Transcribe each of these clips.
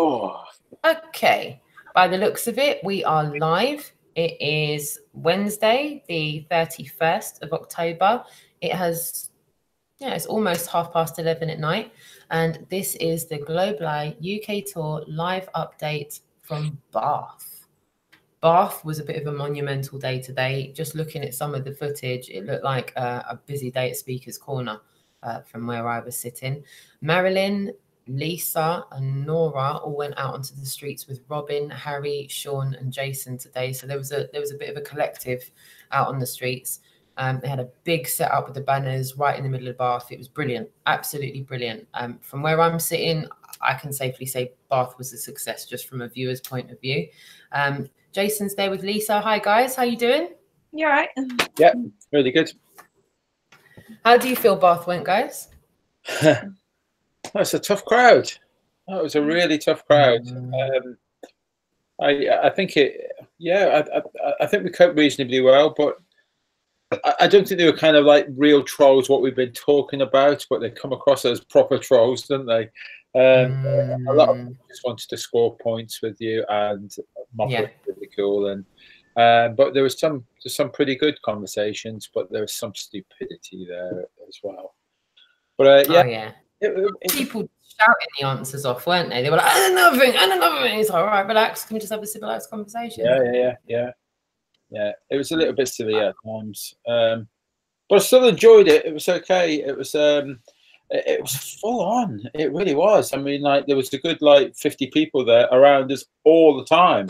Oh. Okay. By the looks of it, we are live. It is Wednesday, the 31st of October. It has, it's almost 11:30 at night. And this is the Global UK Tour live update from Bath. Bath was a bit of a monumental day today. Just looking at some of the footage, it looked like a busy day at Speaker's Corner from where I was sitting. MARILYN, Lisa and Nora all went out onto the streets with Robin, Harry, Sean and Jason today. So there was a bit of a collective out on the streets. They had a big setup with the banners right in the middle of Bath. It was brilliant, absolutely brilliant. From where I'm sitting, I can safely say Bath was a success just from a viewer's point of view. Jason's there with Lisa. Hi guys, how you doing? You all right? Yeah, really good. How do you feel Bath went, guys? That's a tough crowd. That was a really tough crowd. I think it. Yeah, I think we coped reasonably well, but I don't think they were kind of like real trolls, what we've been talking about, but they come across as proper trolls, don't they? A lot of people just wanted to score points with you and mock it really cool. And but there was some pretty good conversations, but there was some stupidity there as well. But yeah. People shouting the answers off, weren't they? They were like, and another thing. It's like, all right, relax. Can we just have a civilized conversation? Yeah. It was a little bit silly at times, but I still enjoyed it. It was okay. It was full on. It really was. I mean, like there was a good 50 people there around us all the time.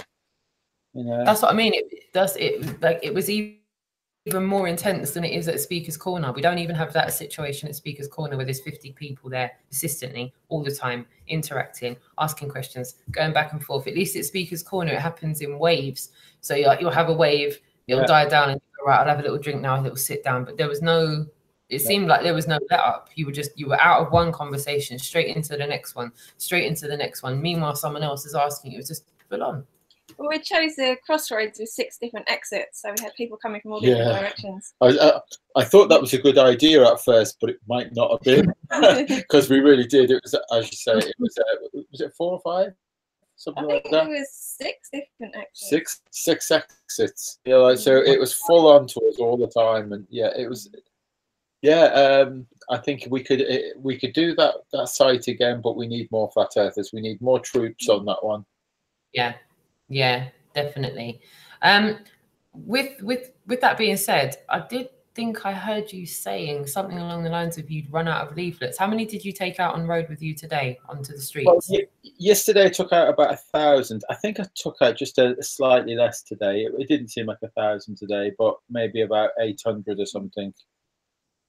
You know, that's what I mean. It was even more intense than it is at Speaker's Corner. We don't even have that situation at Speaker's Corner where there's 50 people there consistently all the time, interacting, asking questions, going back and forth. At least at Speaker's Corner, it happens in waves. So you'll have a wave, it'll die down, and you're right, I'll have a little drink now, a little sit down. But there was no, it seemed like there was no let up. You were out of one conversation, straight into the next one, straight into the next one. Meanwhile, someone else is asking. It was just full on. Well, we chose the crossroads with 6 different exits, so we had people coming from all different directions. I thought that was a good idea at first, but it might not have been because we really did. It was, as you say, it was it 4 or 5, something like that. I think it was 6 different exits. Six exits. Yeah, so it was full on to us all the time, and it was. Yeah, I think we could do that site again, but we need more flat earthers. We need more troops on that one. Yeah, definitely. With that being said, I did think I heard you saying something along the lines of you'd run out of leaflets. How many did you take out on road with you today onto the streets? Well, yesterday I took out about 1,000. I think I took out just a slightly less today. It didn't seem like 1,000 today, but maybe about 800 or something.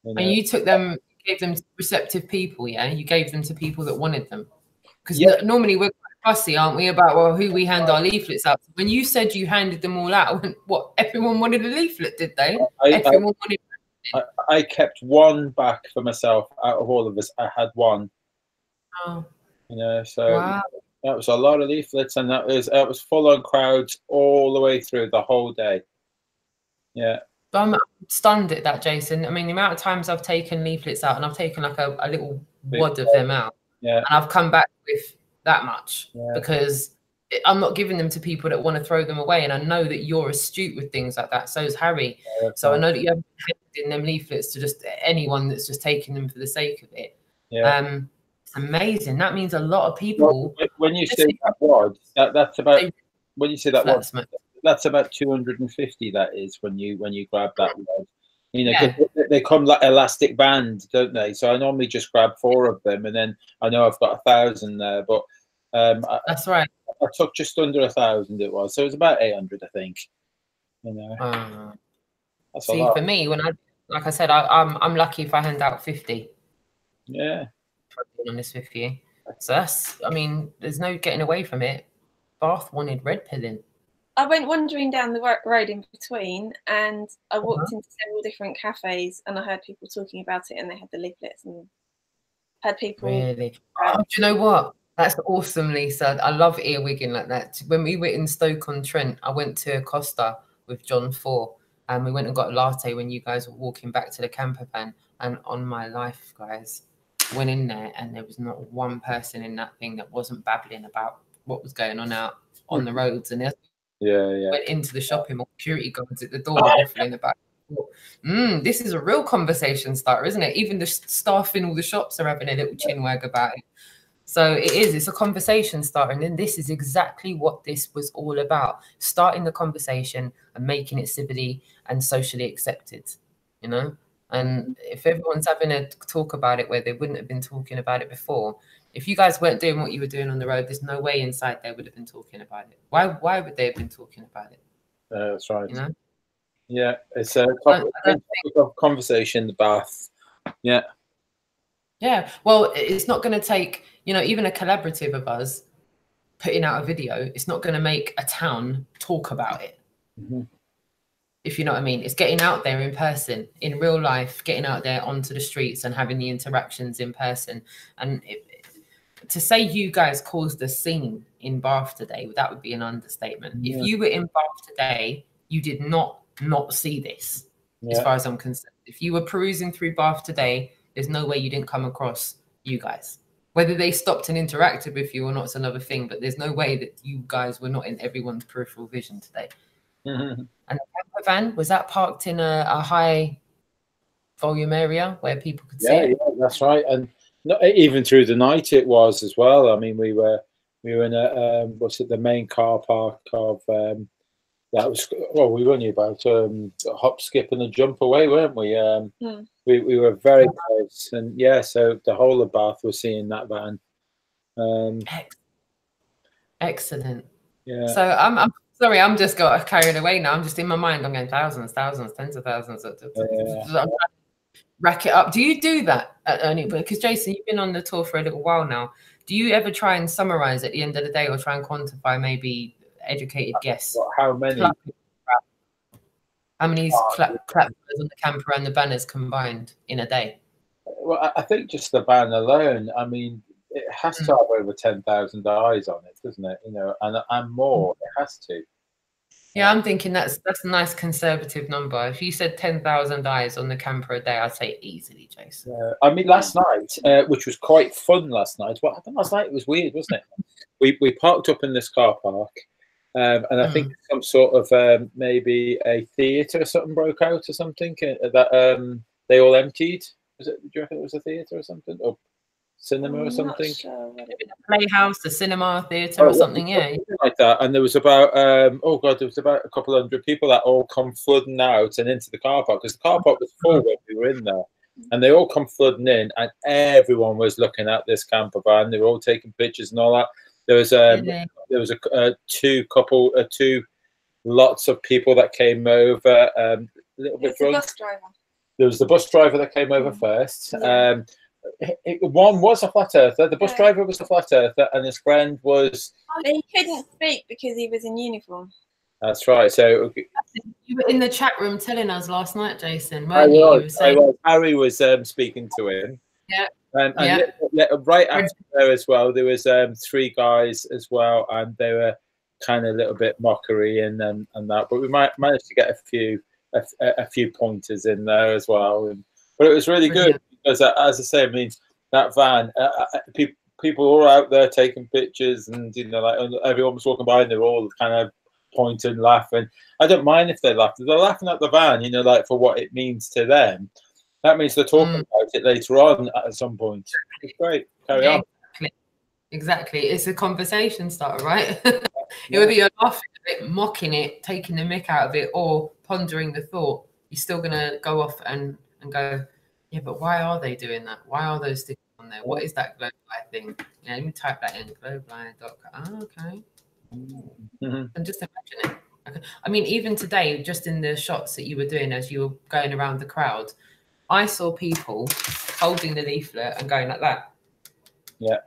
You know? And you took them, gave them to receptive people, yeah? You gave them to people that wanted them. Because normally we're quite fussy, aren't we, about who we hand our leaflets out to. When you said you handed them all out, I went, what, everyone wanted a leaflet, did they? Everyone wanted I kept one back for myself out of all of us. I had one. Oh. You know, so that was a lot of leaflets, and that was full on crowds all the way through the whole day. Yeah. But I'm stunned at that, Jason. I mean, the amount of times I've taken leaflets out, and I've taken like a little wad of them out. Yeah. And I've come back with that much because I'm not giving them to people that want to throw them away. And I know that you're astute with things like that. So is Harry. So I know that you haven't handed in them leaflets to just anyone that's just taking them for the sake of it. Yeah. Amazing. That means a lot of people. Well, when you say that wad, that's about when you say that wad, that's about 250. That is when you grab that wad. You know, 'cause they come like elastic band, don't they? So I normally just grab 4 of them, and then I know I've got 1,000 there. But that's right. I took just under 1,000. It was, so it was about 800, I think. You know, that's a lot. For me, when like I said, I'm lucky if I hand out 50. Yeah. If I'm being honest with you, so that's. I mean, there's no getting away from it. Bath wanted red pilling. I went wandering down the road in between, and I walked into several different cafes, and I heard people talking about it, and they had the leaflets, and had people. Really? Oh, do you know what? That's awesome, Lisa. I love earwigging like that. When we were in Stoke-on-Trent, I went to Costa with John THOR, and we went and got a latte when you guys were walking back to the camper van. And on my life, guys, went in there, and there was not one person in that thing that wasn't babbling about what was going on out on the roads, and went into the shopping mall, security guards at the door waffling about. This is a real conversation starter, isn't it? Even the staff in all the shops are having a little chin wag about it. So it's a conversation starter. And then this is exactly what this was all about, starting the conversation and making it civilly and socially accepted, you know? And if everyone's having a talk about it where they wouldn't have been talking about it before, if you guys weren't doing what you were doing on the road, there's no way inside they would have been talking about it. Why would they have been talking about it? That's right. You know? Yeah, it's a topic of conversation, the bath. Yeah. Yeah, well, it's not going to take, you know, even a collaborative of us putting out a video, it's not going to make a town talk about it. If you know what I mean. It's getting out there in person, in real life, getting out there onto the streets and having the interactions in person. And to say you guys caused a scene in Bath today, that would be an understatement. Yeah. If you were in Bath today, you did not see this, as far as I'm concerned. If you were perusing through Bath today, there's no way you didn't come across you guys. Whether they stopped and interacted with you or not is another thing, but there's no way that you guys were not in everyone's peripheral vision today. And the camper van, was that parked in a high volume area where people could see it? Yeah, that's right. And not even through the night it was as well. I mean, we were in a the main car park of that was, well, we were only about a hop, skip and a jump away, weren't we? We were very close, and so the whole of Bath was seeing that van. Excellent. Yeah. So I'm sorry, I'm just got carried away now. I'm just in my mind. I'm going thousands, tens of thousands. I'm trying to rack it up. Do you do that only because Jason, you've been on the tour for a little while now? Do you ever try and summarize at the end of the day, or try and quantify maybe educated guess? How many? How many clap on the camper and the banners combined in a day? Well, I think just the ban alone. I mean, it has to have over 10,000 eyes on it, doesn't it? You know, and more. It has to. Yeah, I'm thinking that's a nice conservative number. If you said 10,000 eyes on the camper a day, I'd say easily, Jason. I mean, last night, which was quite fun last night. What happened last night? It was weird, wasn't it? We parked up in this car park. And I think some sort of maybe a theatre or something broke out or something that they all emptied. Was it? Do you reckon it was a theatre or something, or cinema or something? Sure. A playhouse, a cinema, theatre or something, like that. And there was about there was about a couple hundred people that all come flooding out and into the car park, because the car park was full when we were in there, and they all come flooding in, and everyone was looking at this camper van. They were all taking pictures and all that. There was two lots of people that came over. A little bit drunk. The bus driver. There was the bus driver that came over first. One was a flat earther. The bus driver was a flat earther, and his friend was. He couldn't speak because he was in uniform. That's right. So you were in the chat room telling us last night, Jason. Weren't you? You were saying... Harry was speaking to him. Yeah. And right after there as well, there was 3 guys as well, and they were kind of a little bit mockery and that, but we managed to get a few pointers in there as well. But it was really good because, as I say, I mean, that van, people were out there taking pictures, and you know, like everyone was walking by, and they were all kind of pointing, laughing. I don't mind if they laugh; they're laughing at the van, you know, like for what it means to them. That means they're talking about it later on at some point. It's great. Carry on. Exactly. It's a conversation starter, right? Whether you're laughing at it, mocking it, taking the mick out of it, or pondering the thought, you're still going to go off and go, yeah, but why are they doing that? Why are those things on there? What is that glow blind thing? Yeah, let me type that in. Glowblind.com. Oh, okay. And just imagine it. Okay. I mean, even today, just in the shots that you were doing as you were going around the crowd, I saw people holding the leaflet and going like that. Yeah.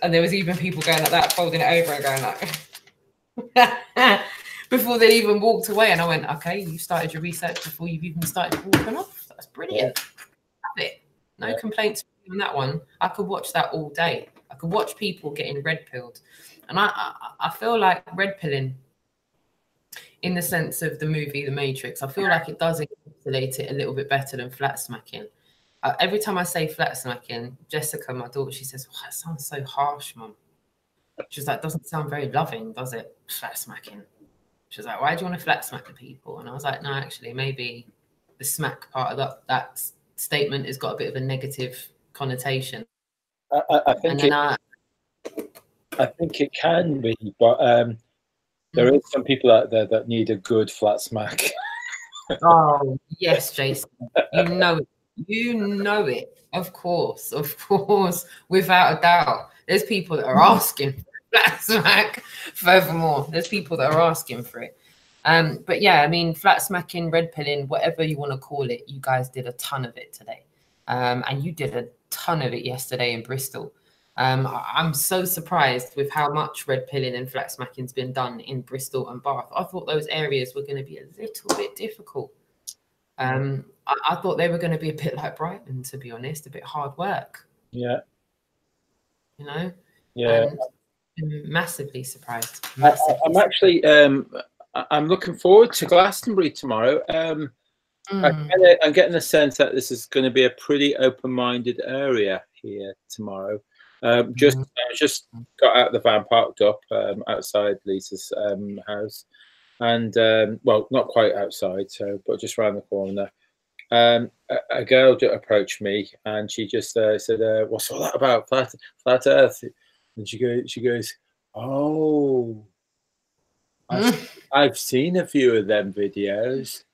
And there was even people going like that, folding it over and going like before they even walked away. And I went, okay, you started your research before you've even started walking off. That's brilliant. Love it. No complaints on that one. I could watch that all day. I could watch people getting red pilled. And I feel like red pilling, in the sense of the movie The Matrix, I feel like it does encapsulate it a little bit better than flat smacking. Every time I say flat smacking, Jessica, my daughter, she says, "Oh, that sounds so harsh, Mum." She was like, doesn't sound very loving, does it? Flat smacking. She was like, why do you want to flat smack the people? And I was like, no, actually, maybe the smack part of that statement has got a bit of a negative connotation. I think it can be, but there is some people out there that need a good flat smack. Oh yes, Jason, you know it. Of course, without a doubt. There's people that are asking for flat smack. Furthermore, there's people that are asking for it. But yeah, I mean, flat smacking, red pilling, whatever you want to call it, you guys did a ton of it today. And you did a ton of it yesterday in Bristol. I'm so surprised with how much red pilling and flat smacking's been done in Bristol and Bath. I thought those areas were going to be a little bit difficult. I thought they were going to be a bit like Brighton, to be honest, a bit hard work. Yeah. You know? Yeah. And massively surprised. I'm actually, I'm looking forward to Glastonbury tomorrow. I'm getting the sense that this is going to be a pretty open-minded area here tomorrow. I just got out of the van, parked up outside Lisa's house, and well, not quite outside, but just around the corner. A girl approached me, and she just said, "What's all that about, flat Earth?" And she goes, "Oh, I've seen a few of them videos."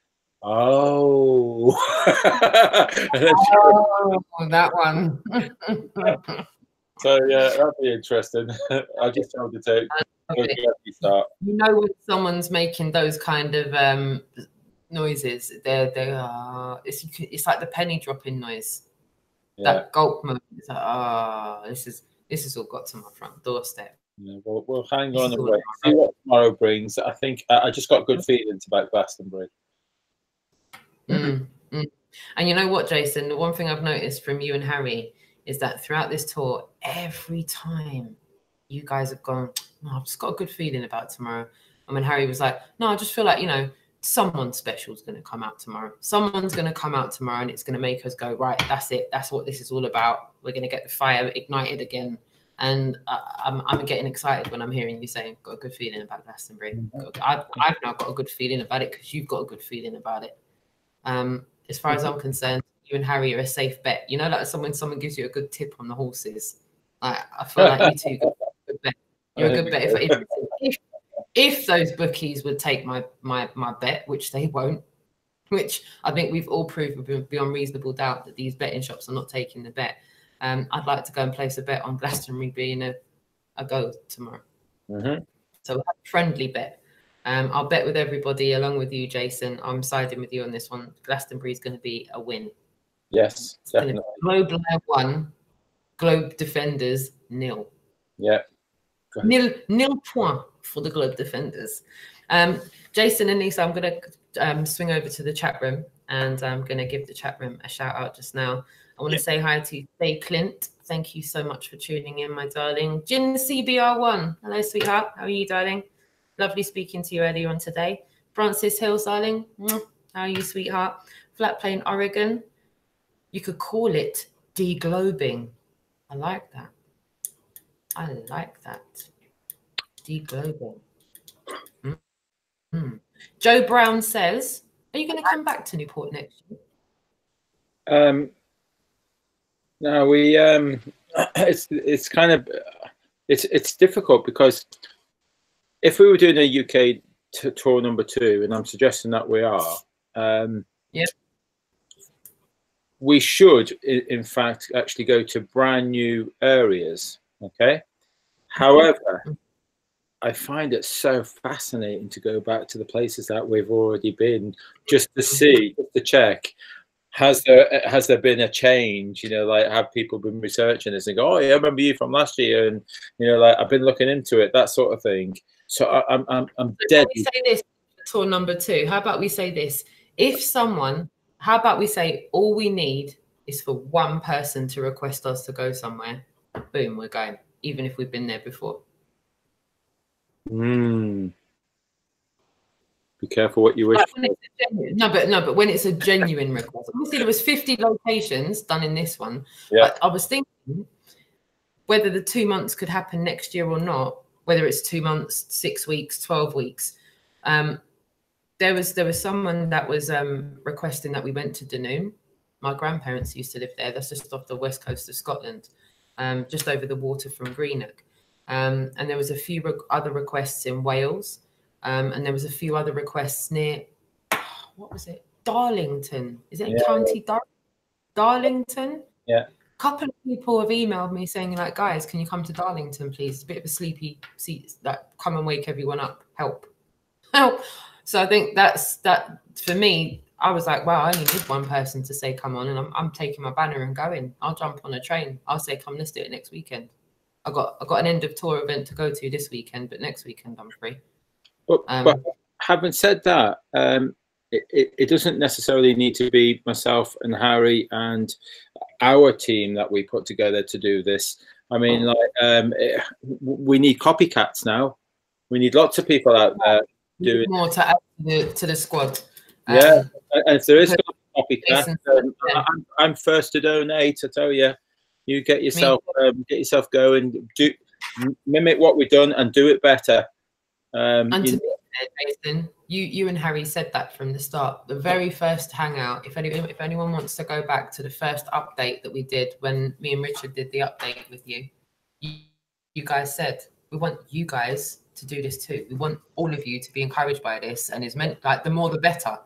Oh, that one. So yeah, that'll be interesting. I just told her to start. You know, when someone's making those kind of noises, it's like the penny dropping noise. Yeah. That gulp moment. It's like, this is all got to my front doorstep. Yeah, we'll hang on and wait. See what tomorrow brings. I think I just got good feelings about Glastonbury. And you know what, Jason? The one thing I've noticed from you and Harry is that throughout this tour, every time you guys have gone, "No, I've just got a good feeling about tomorrow." And when Harry was like, "No, I just feel like, you know, someone special is going to come out tomorrow. Someone's going to come out tomorrow and it's going to make us go, right, that's it. That's what this is all about. We're going to get the fire ignited again." And I'm getting excited when I'm hearing you saying, "Got a good feeling about Glastonbury." I've now got a good feeling about it because you've got a good feeling about it. As far as I'm concerned, you and Harry are a safe bet. You know, like someone gives you a good tip on the horses. I feel like you two got a good bet. You're a good bet. If those bookies would take my bet, which they won't, which I think we've all proved beyond reasonable doubt that these betting shops are not taking the bet. I'd like to go and place a bet on Glastonbury being a go tomorrow. So a friendly bet. I'll bet with everybody along with you, Jason. I'm siding with you on this one. Glastonbury is going to be a win. Yes, definitely. Globe Live 1, Globe Defenders 0. Yeah. Nil point for the Globe Defenders. Jason and Lisa, I'm going to swing over to the chat room, and I'm going to give the chat room a shout out just now. I want to say hi to Faye Clint. Thank you so much for tuning in, my darling. Jin CBR1. Hello, sweetheart. How are you, darling? Lovely speaking to you earlier on today. Francis Hills, darling. How are you, sweetheart? Flat Plain, Oregon. You could call it deglobing. I like that. I like that. Deglobing. Joe Brown says, "Are you going to come back to Newport next year?" No, we it's kind of it's difficult because if we were doing a UK tour number 2, and I'm suggesting that we are, we should in fact actually go to brand new areas. Okay, however, I find it so fascinating to go back to the places that we've already been, just to see, just to check. Has there been a change? You know, like, have people been researching this and go, "Oh yeah, I remember you from last year," and you know, like, I've been looking into it, that sort of thing. So I'm dead. We say this tour number 2. How about we say this? How about we say all we need is for one person to request us to go somewhere. Boom, we're going, even if we've been there before. Be careful what you wish for. But when it's a genuine request. Obviously, there was 50 locations done in this one. Yeah. I was thinking, whether the 2 months could happen next year or not, whether it's 2 months, 6 weeks, 12 weeks. There was someone that was requesting that we went to Dunoon. My grandparents used to live there. That's just off the west coast of Scotland, just over the water from Greenock. And there was a few other requests in Wales. And there was a few other requests near, what was it? Darlington. Is it County Darlington? Yeah. A couple of people have emailed me saying, like, guys, can you come to Darlington, please? It's a bit of a sleepy seat. Like, come and wake everyone up. Help. So I think that for me, I was like, wow, I only need one person to say come on, and I'm taking my banner and going. I'll jump on a train. I'll say, come, let's do it next weekend. I got an end of tour event to go to this weekend, but next weekend I'm free. But having said that, it doesn't necessarily need to be myself and Harry and our team that we put together to do this. I mean, like, we need copycats now. We need lots of people out there doing more to add to the squad. Yeah, and if there is copycat, I'm first to donate. I tell you, you get yourself going. Mimic what we've done and do it better. And to be fair, Jason, you and Harry said that from the start. The very first hangout. If anyone wants to go back to the first update that we did when me and Richard did the update with you, you guys said we want you guys to do this too. We want all of you to be encouraged by this, and it's meant like the more the better.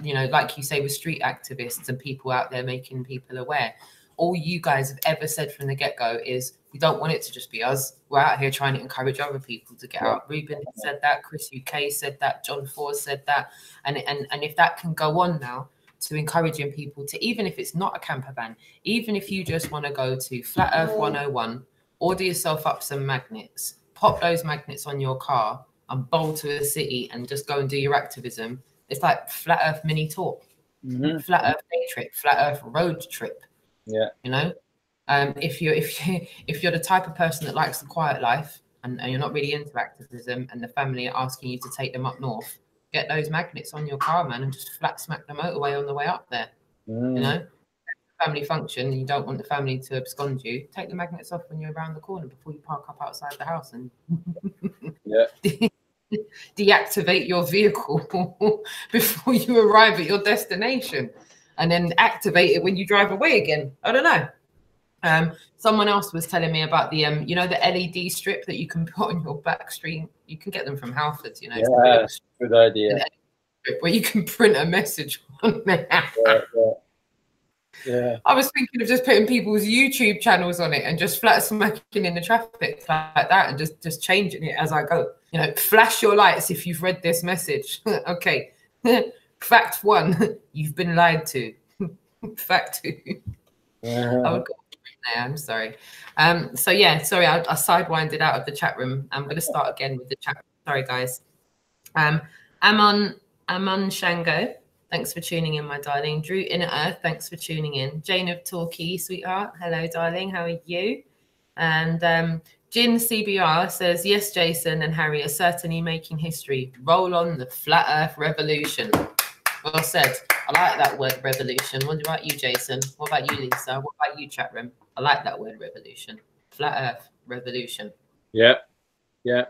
You know, like you say, with street activists and people out there making people aware. All you guys have ever said from the get-go is we don't want it to just be us. We're out here trying to encourage other people to get out. Ruben said that, Chris UK said that, John Ford said that. And if that can go on now to encouraging people to, even if it's not a camper van, even if you just want to go to Flat Earth 101, order yourself up some magnets, pop those magnets on your car and bowl to a city and just go and do your activism. It's like Flat Earth mini tour, Flat Earth day trip, Flat Earth road trip. Yeah, you know, if you're the type of person that likes the quiet life and you're not really into activism, and the family are asking you to take them up north, get those magnets on your car, man, and just flat smack the motorway on the way up there. You know, family function, and you don't want the family to abscond you. Take the magnets off when you're around the corner before you park up outside the house and deactivate your vehicle before you arrive at your destination. And then activate it when you drive away again. I don't know. Someone else was telling me about the, you know, the LED strip that you can put on your back screen. You can get them from Halfords, you know. Yeah, good idea. Where you can print a message on there. Yeah. I was thinking of just putting people's YouTube channels on it and just flat smacking in the traffic like that, and just changing it as I go. You know, flash your lights if you've read this message. Okay. Fact 1, you've been lied to. Fact 2. I would go there, I'm sorry. So yeah, sorry, I sidewinded out of the chat room. I'm going to start again with the chat. Sorry, guys. Amon Shango, thanks for tuning in, my darling. Drew Inner Earth, thanks for tuning in. Jane of Torquay, sweetheart, hello, darling. How are you? And Jin CBR says, yes, Jason and Harry are certainly making history. Roll on the Flat Earth Revolution. Well said. I like that word, revolution. What about you, Jason? What about you, Lisa? What about you, chat room? I like that word, revolution. Flat Earth Revolution. Yeah,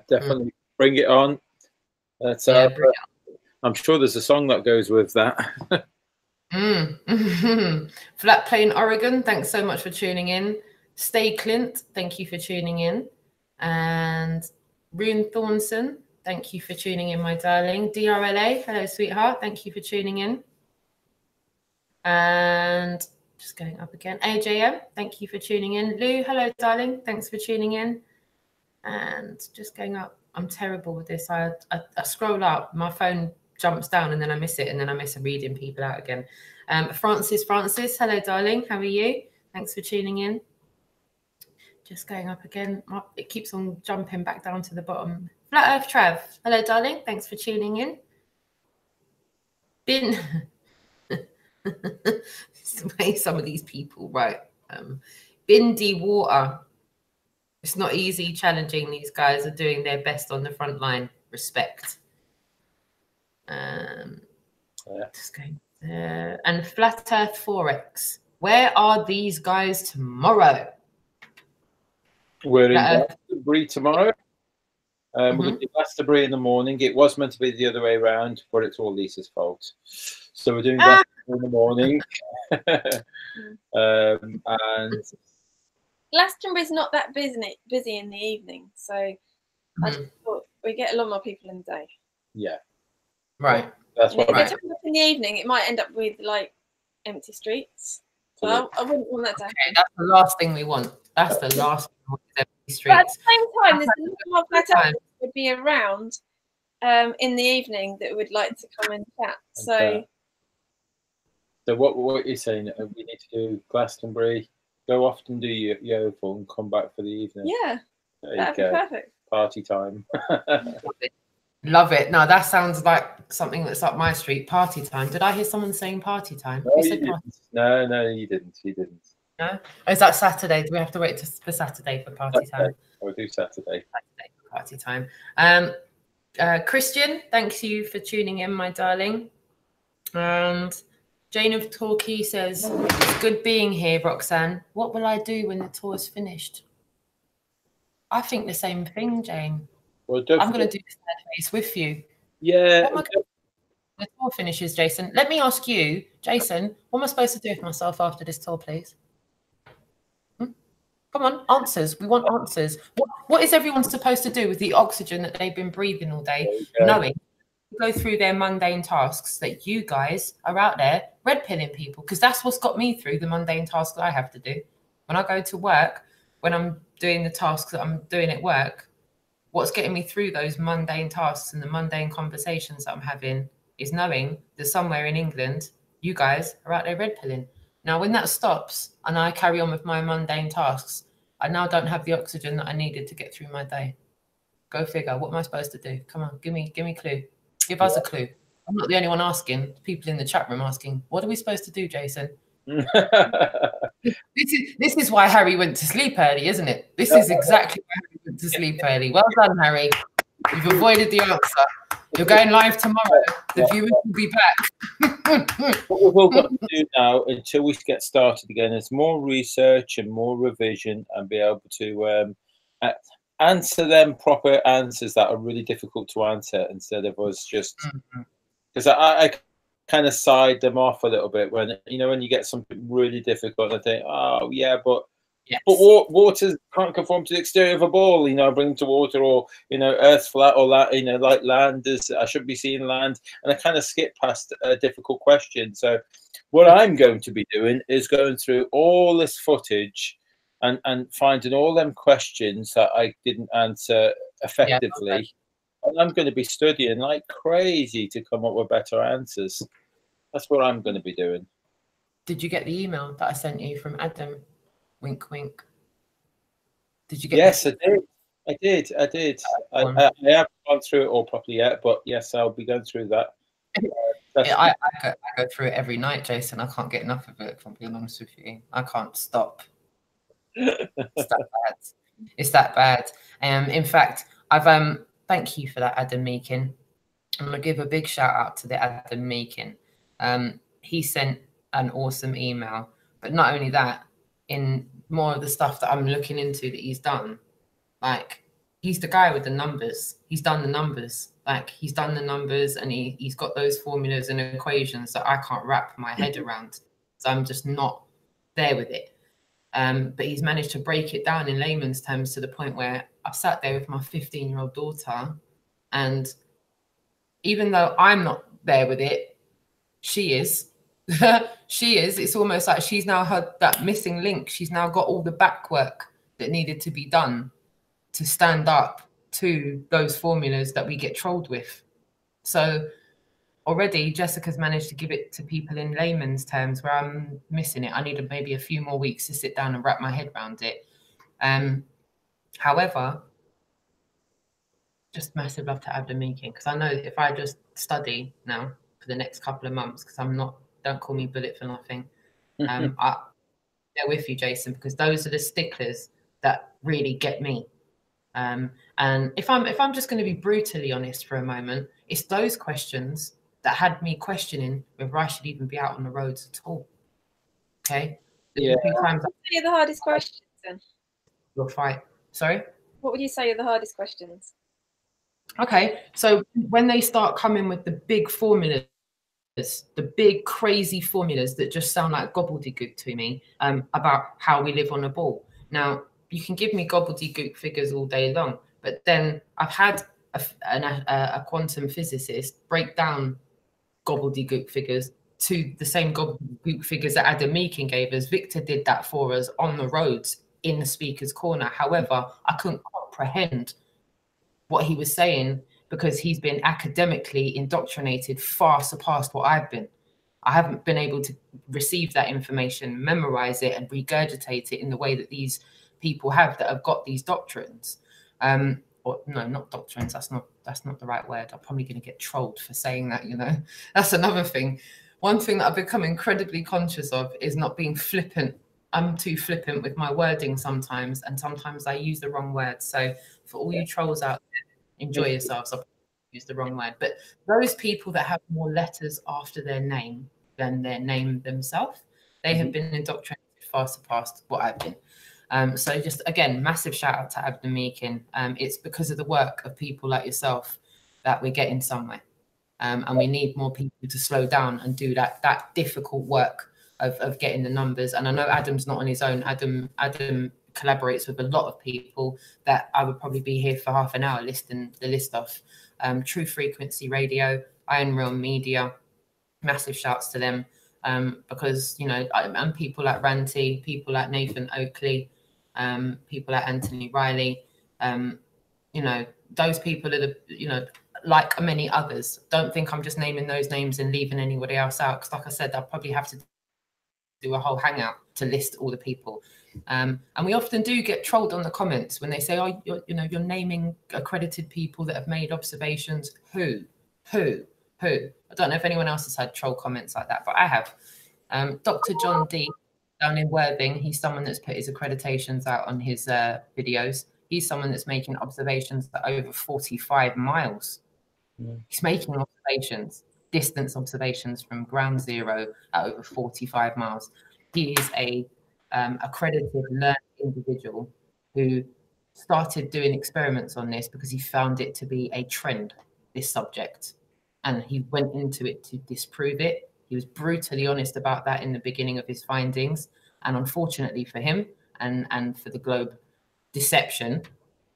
definitely. Bring it on. That's bring it on. I'm sure there's a song that goes with that. Flat Plain Oregon, thanks so much for tuning in. Stay Clint, thank you for tuning in. And Rune Thornson, thank you for tuning in, my darling. DRLA, hello, sweetheart. Thank you for tuning in. And just going up again. AJM, thank you for tuning in. Lou, hello, darling. Thanks for tuning in. And just going up. I'm terrible with this. I scroll up, my phone jumps down, and then I miss it, and then I miss reading people out again. Francis, hello, darling. How are you? Thanks for tuning in. Just going up again. It keeps on jumping back down to the bottom. Flat Earth Trav. Hello, darling. Thanks for tuning in. Some of these people, right? Bindi Water. It's not easy challenging. These guys are doing their best on the front line. Respect. Just going there. And Flat Earth Forex. Where are these guys tomorrow? We're in Glastonbury tomorrow. We're going to do Glastonbury in the morning. It was meant to be the other way around, but it's all Lisa's fault. So we're doing Glastonbury in the morning. And Glastonbury's not that busy in the evening, so I just thought we get a lot more people in the day. Yeah. Right. That's what if they turn up in the evening, it might end up with like empty streets. So I wouldn't want that to happen. Okay, that's the last thing we want. That's the last thing we want, is empty streets. But at the same time, there's a lot more that would be around in the evening that would like to come and chat. So what you're saying? We need to do Glastonbury. Go off and do your Yeovil and come back for the evening. Yeah, that'd be perfect. Party time. Love it. No, that sounds like something that's up my street. Party time. Did I hear someone saying party time? No, you didn't. No, you didn't. You didn't. No? Oh, is that Saturday? Do we have to wait for Saturday for party time? We'll do Saturday. Saturday for party time. Christian, thanks you for tuning in, my darling. And Jane of Torquay says, it's good being here, Roxanne. What will I do when the tour is finished? I think the same thing, Jane. Well, I'm going to do the third phase with you. Yeah. What am I gonna do when the tour finishes, Jason? Let me ask you, Jason, what am I supposed to do with myself after this tour, please? Come on, answers. We want answers. What is everyone supposed to do with the oxygen that they've been breathing all day, knowing go through their mundane tasks that you guys are out there red pilling people? Because that's what's got me through the mundane tasks that I have to do. When I go to work, when I'm doing the tasks that I'm doing at work, what's getting me through those mundane tasks and the mundane conversations that I'm having is knowing that somewhere in England, you guys are out there red pilling. Now, when that stops and I carry on with my mundane tasks, I now don't have the oxygen that I needed to get through my day. Go figure. What am I supposed to do? Come on, give me a clue. Give us a clue. I'm not the only one asking. People in the chat room asking, what are we supposed to do, Jason? This is why Harry went to sleep early, isn't it? This is exactly why Harry went to sleep early. Well done, Harry. You've avoided the answer. You're going live tomorrow. The viewers will be back. What we've all got to do now, until we get started again, is more research and more revision and be able to answer them proper answers that are really difficult to answer, instead of us just... Because I kind of side them off a little bit when you get something really difficult and I think, oh yeah, but water can't conform to the exterior of a ball, bring them to water, or earth's flat, or that, like land is, I should be seeing land, and I kind of skip past a difficult question. So what I'm going to be doing is going through all this footage and finding all them questions that I didn't answer effectively. And I'm going to be studying like crazy to come up with better answers. That's what I'm going to be doing. Did you get the email that I sent you from Adam? Wink, wink. Did you get? Yes, I did. I haven't gone through it all properly yet, but yes, I'll be going through that. I go through it every night, Jason. I can't get enough of it, if I'm being honest with you. I can't stop. It's that bad. It's that bad. In fact, I've thank you for that, Adam Meakin. I'm going to give a big shout out to the Adam Meakin. He sent an awesome email, but not only that, in more of the stuff that I'm looking into that he's done, like, he's the guy with the numbers. He's done the numbers. Like, he's done the numbers, and he's got those formulas and equations that I can't wrap my head around. So I'm just not there with it. But he's managed to break it down in layman's terms to the point where I've sat there with my 15-year-old daughter, and even though I'm not there with it, she is. She is. It's almost like she's now had that missing link. She's now got all the back work that needed to be done to stand up to those formulas that we get trolled with. So already Jessica's managed to give it to people in layman's terms where I'm missing it. I need maybe a few more weeks to sit down and wrap my head around it. However, just massive love to Abdul Meakin, because I know if I just study now for the next couple of months, because I'm not, don't call me bullet for nothing. They're with you, Jason, because those are the sticklers that really get me. And if I'm just going to be brutally honest for a moment, it's those questions that had me questioning whether I should even be out on the roads at all. Okay. Yeah. What are the hardest questions then? Your fight. Sorry? What would you say are the hardest questions? Okay, so when they start coming with the big formulas, the big crazy formulas that just sound like gobbledygook to me, about how we live on a ball. Now, you can give me gobbledygook figures all day long, but then I've had a quantum physicist break down gobbledygook figures to the same gobbledygook figures that Adam Meakin gave us. Victor did that for us on the roads in the speaker's corner. However, I couldn't comprehend what he was saying because he's been academically indoctrinated far surpassed what I've been. I haven't been able to receive that information, memorize it, and regurgitate it in the way that these people have that have got these doctrines. Or no, not doctrines. That's not the right word. I'm probably going to get trolled for saying that. You know, that's another thing. One thing that I've become incredibly conscious of is not being flippant. I'm too flippant with my wording sometimes, and sometimes I use the wrong word. So for all you trolls out there, enjoy yourselves. I'll use the wrong word, but those people that have more letters after their name than their name themselves, they have been indoctrinated far surpassed what I've been. So just again, massive shout out to Adam Meakin. It's because of the work of people like yourself that we're getting somewhere. And we need more people to slow down and do that difficult work of getting the numbers. And I know Adam's not on his own. Adam collaborates with a lot of people that I would probably be here for half an hour listing the list off. True Frequency Radio, Iron Realm Media, massive shouts to them. Because, you know, and people like Ranty, people like Nathan Oakley, people like Anthony Riley, you know, those people are the, you know, like many others. Don't think I'm just naming those names and leaving anybody else out. Because like I said, I'll probably have to do a whole hangout to list all the people. And we often do get trolled on the comments when they say, oh, you're naming accredited people that have made observations. Who? I don't know if anyone else has had troll comments like that, but I have. Dr. John D down in Worthing, he's someone that's put his accreditations out on his videos. He's someone that's making observations at over 45 miles. He's making observations, distance observations from ground zero at over 45 miles. He is a accredited learned individual who started doing experiments on this because he found it to be a trend, this subject. And he went into it to disprove it. He was brutally honest about that in the beginning of his findings. And unfortunately for him and for the globe deception,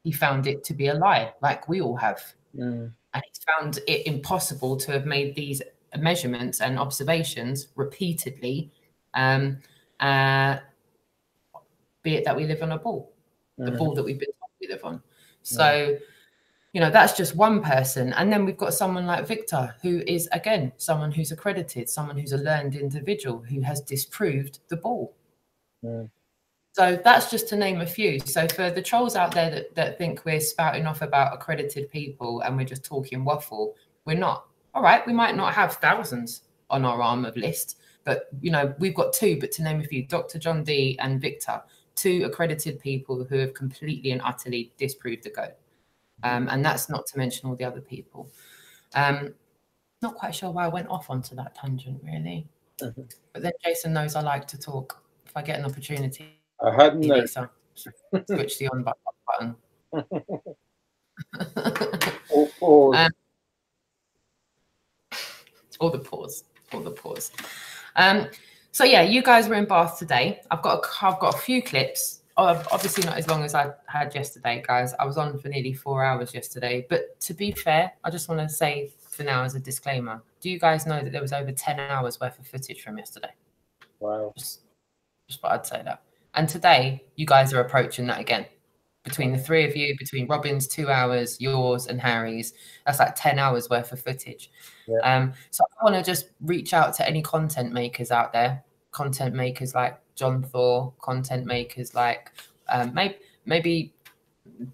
he found it to be a lie, like we all have. And he's found it impossible to have made these measurements and observations repeatedly, be it that we live on a ball, the ball that we've been told we live on. So, you know, that's just one person. And then we've got someone like Victor, who is, again, someone who's accredited, someone who's a learned individual who has disproved the ball. So that's just to name a few. So for the trolls out there that think we're spouting off about accredited people and we're just talking waffle, we're not. All right, we might not have thousands on our armoured list, but, you know, we've got two, but to name a few, Dr. John D and Victor, two accredited people who have completely and utterly disproved the go. And that's not to mention all the other people. Not quite sure why I went off onto that tangent, really. But then Jason knows I like to talk. If I get an opportunity, I hadn't noticed. Switch the on button. All the pause. So yeah, you guys were in Bath today. I've got a few clips. Obviously not as long as I had yesterday, guys. I was on for nearly 4 hours yesterday. But to be fair, I just want to say for now as a disclaimer, do you guys know that there was over 10 hours worth of footage from yesterday? Wow. Just thought I'd say that. And today, you guys are approaching that again. Between the three of you, between Robin's 2 hours, yours and Harry's, that's like 10 hours worth of footage. Yeah. So I want to just reach out to any content makers out there, content makers like John THOR, content makers like maybe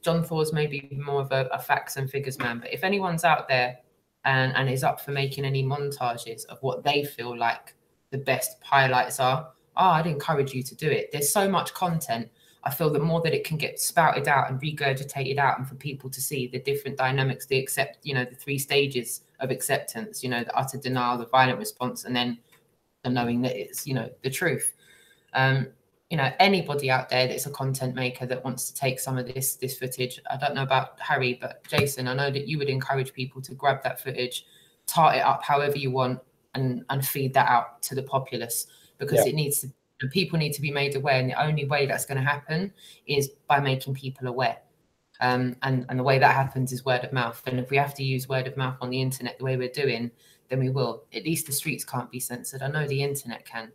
John THOR's maybe more of a facts and figures man, but if anyone's out there and is up for making any montages of what they feel like the best highlights are, I'd encourage you to do it. There's so much content. I feel that more that it can get spouted out and regurgitated out and for people to see the different dynamics, the three stages of acceptance, the utter denial, the violent response, and then the knowing that it's, the truth. you know, anybody out there that's a content maker that wants to take some of this footage. I don't know about Harry, but Jason, I know that you would encourage people to grab that footage, tart it up however you want, and feed that out to the populace, because it needs to, and people need to be made aware. And the only way that's going to happen is by making people aware. And the way that happens is word of mouth. And if we have to use word of mouth on the internet the way we're doing, then we will. At least the streets can't be censored. I know the internet can.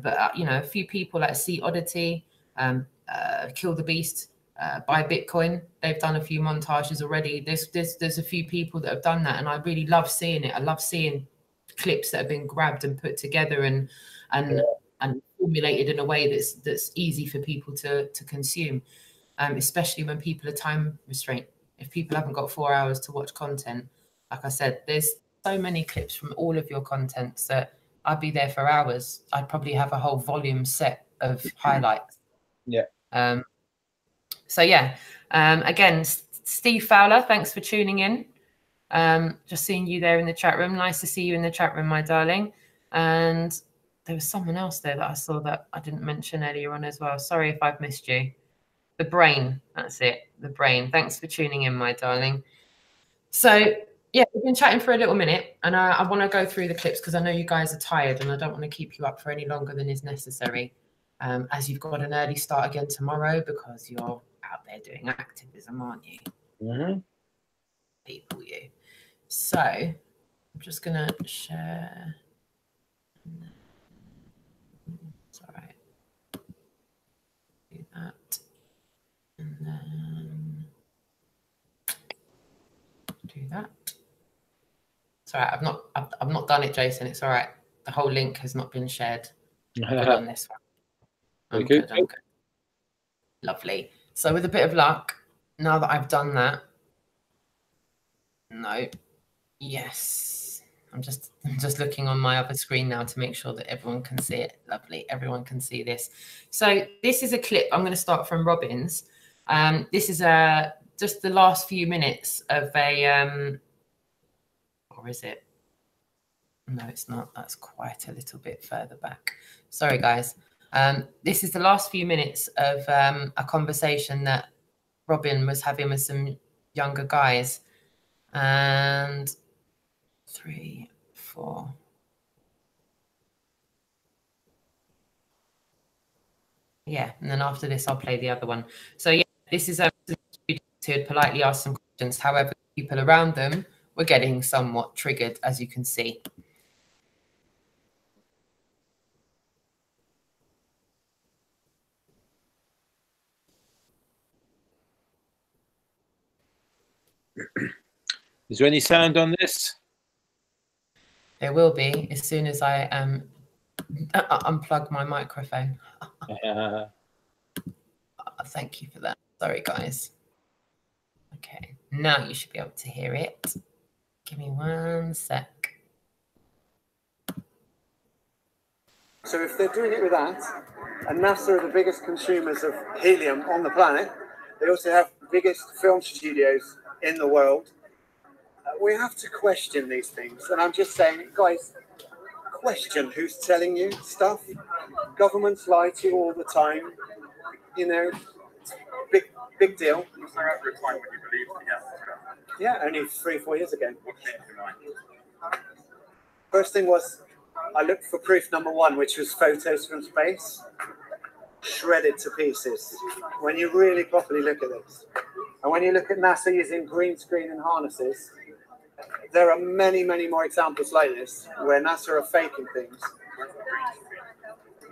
But you know, a few people like Sea Oddity, Kill the Beast, Buy Bitcoin, they've done a few montages already. There's a few people that have done that, and I really love seeing it. I love seeing clips that have been grabbed and put together and formulated in a way that's easy for people to consume, especially when people are time restrained. If people haven't got 4 hours to watch content, like I said, there's so many clips from all of your contents that I'd be there for hours. I'd probably have a whole volume set of highlights. Yeah. So yeah, again, Steve Fowler, thanks for tuning in. Just seeing you there in the chat room. Nice to see you in the chat room, my darling. And there was someone else there that I saw that I didn't mention earlier on as well. Sorry if I've missed you. The Brain, that's it. The Brain. Thanks for tuning in, my darling. So yeah, we've been chatting for a little minute, and I want to go through the clips because I know you guys are tired and I don't want to keep you up for any longer than is necessary, as you've got an early start again tomorrow because you're out there doing activism, aren't you? Mm-hmm. People, you. So I'm just going to share. It's all right. Do that. And then do that. It's all right. I've not done it, Jason. It's all right. The whole link has not been shared. I'm good on this one. I'm good. I'm good. Lovely. So with a bit of luck, now that I've done that, no, yes. I'm just looking on my other screen now to make sure that everyone can see it. Lovely. Everyone can see this. So this is a clip. I'm going to start from Robin's. This is just the last few minutes of a or is it? No, it's not. That's quite a little bit further back. Sorry, guys. This is the last few minutes of a conversation that Robin was having with some younger guys. And 3, 4. Yeah, and then after this, I'll play the other one. So yeah, this is a student who had politely asked some questions. However, people around them were getting somewhat triggered, as you can see. Is there any sound on this? There will be as soon as I unplug my microphone. Thank you for that. Sorry, guys. Okay, now you should be able to hear it. Give me 1 sec. So if they're doing it with that, and NASA are the biggest consumers of helium on the planet, they also have the biggest film studios in the world. We have to question these things. And I'm just saying, guys, question who's telling you stuff. Governments lie to you all the time. You know, big deal. Yeah, only 3-4 years ago. First thing was, I looked for proof number 1, which was photos from space, shredded to pieces. When you really properly look at this, and when you look at NASA using green screen and harnesses, there are many, many more examples like this where NASA are faking things.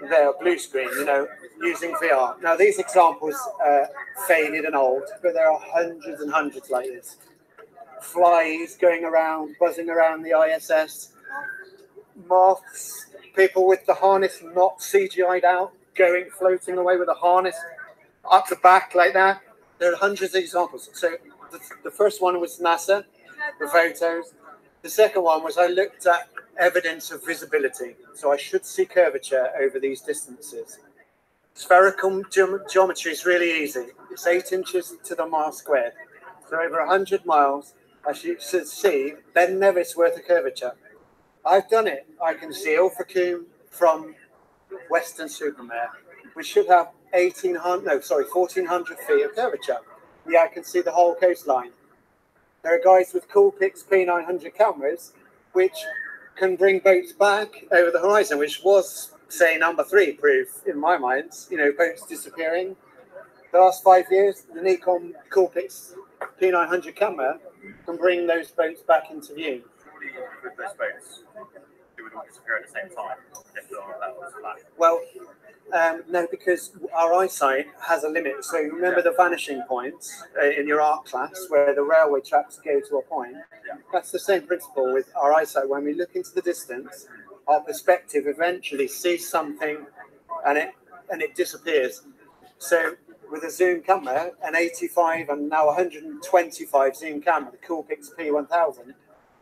They are blue screen, you know, using VR. Now, these examples are faded and old, but there are hundreds and hundreds like this. Flies going around, buzzing around the ISS, moths, people with the harness not CGI'd out, floating away with a harness up the back like that. There are hundreds of examples. So the first one was NASA, the photos. The second one was I looked at evidence of visibility. So I should see curvature over these distances. Spherical geometry is really easy. It's 8 inches to the mile squared. So over 100 miles, I should see Ben Nevis worth of curvature. I've done it. I can see Ilfracombe from Western Supermare. we should have 1,400 feet of curvature. Yeah, I can see the whole coastline. There are guys with Coolpix P900 cameras which can bring boats back over the horizon, which was, say, number 3 proof in my mind. You know, boats disappearing. The last 5 years, the Nikon Coolpix P900 camera can bring those boats back into view. Surely with those boats, it would all disappear at the same time if that was flat. Well, no, because our eyesight has a limit. So remember the vanishing points in your art class where the railway tracks go to a point? Yeah. That's the same principle with our eyesight. When we look into the distance, our perspective eventually sees something and it disappears. So with a zoom camera, an 85 and now 125 zoom camera, the Coolpix P1000,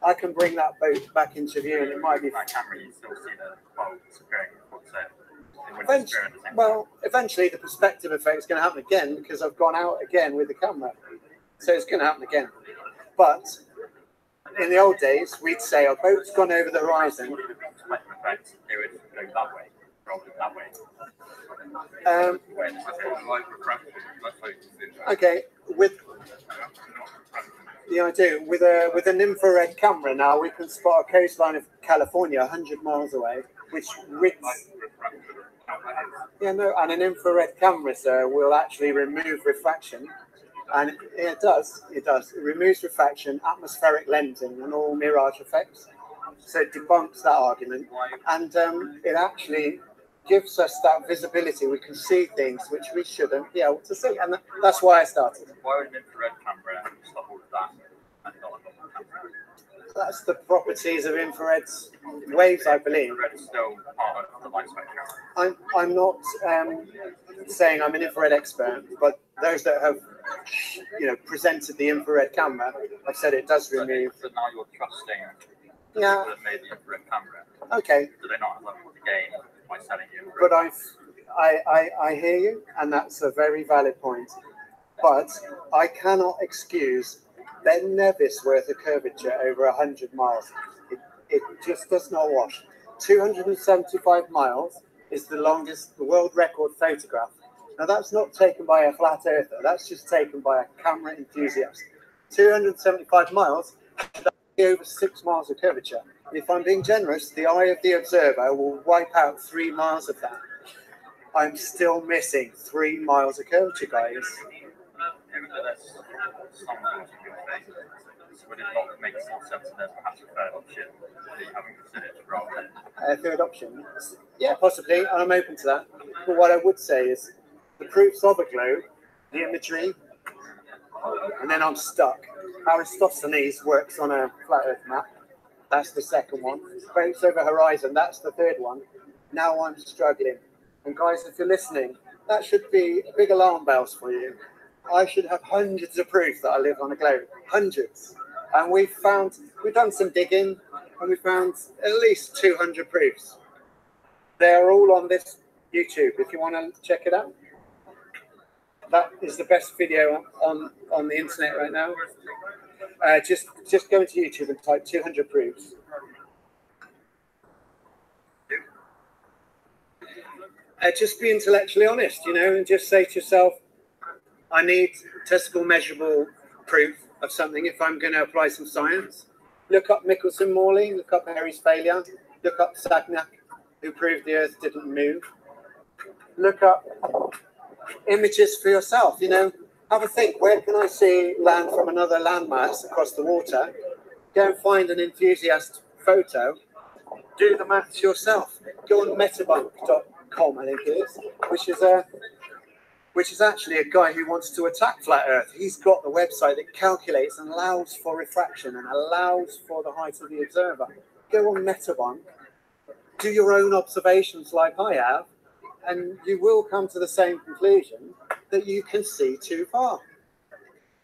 I can bring that boat back into view, and it might be. That camera, you still see the boat disappearing. Eventually the perspective effect is going to happen again because I've gone out again with the camera. So it's going to happen again. But in the old days, we'd say our boat's gone over the horizon. The perspective effect, it would go that way rather than that way. Okay, I do. With an infrared camera now, we can spot a coastline of California 100 miles away, which and an infrared camera, sir, will actually remove refraction, and it does. It removes refraction, atmospheric lensing, and all mirage effects. So it debunks that argument, and it actually gives us that visibility. We can see things which we shouldn't be able to see, and that's why I started. Why would an infrared camera stop all of that and not a normal camera? That's the properties of infrared waves, I believe. Infrared is still part of the light spectrum. I'm not saying I'm an infrared expert, but those that have, presented the infrared camera, I've said it does remove. So now you're trusting the Yeah. people that made the infrared camera. Okay. Do they not have level the game by selling you? But I hear you, and that's a very valid point. But I cannot excuse Ben Nevis worth of curvature over 100 miles. It just does not wash. 275 miles is the longest, the world record photograph. Now that's not taken by a flat earther, that's just taken by a camera enthusiast. 275 miles should be over 6 miles of curvature. And if I'm being generous, the eye of the observer will wipe out 3 miles of that. I'm still missing 3 miles of curvature, guys. Would it not make more sense and there's perhaps a third option that you haven't considered rather than a third option? Yeah, possibly, and I'm open to that. But what I would say is the proofs of a globe, the imagery, and then I'm stuck. Aristophanes works on a flat earth map. That's the second one. Boats over horizon, that's the third one. Now I'm struggling. And guys, if you're listening, that should be big alarm bells for you. I should have hundreds of proof that I live on a globe. Hundreds. And we've done some digging, and we found at least 200 proofs. They're all on this YouTube, if you want to check it out. That is the best video on the internet right now. Just go into YouTube and type 200 proofs. Just be intellectually honest, and just say to yourself, I need testable, measurable proof of something if I'm going to apply some science. Look up Michelson-Morley, look up Harry's failure, look up Sagnac, who proved the Earth didn't move. Look up images for yourself, have a think, where can I see land from another landmass across the water? Go and find an enthusiast photo, do the maths yourself. Go on metabunk.com, I think it is, which is actually a guy who wants to attack flat Earth. He's got the website that calculates and allows for refraction and allows for the height of the observer. Go on Metabunk, do your own observations like I have, and you will come to the same conclusion that you can see too far.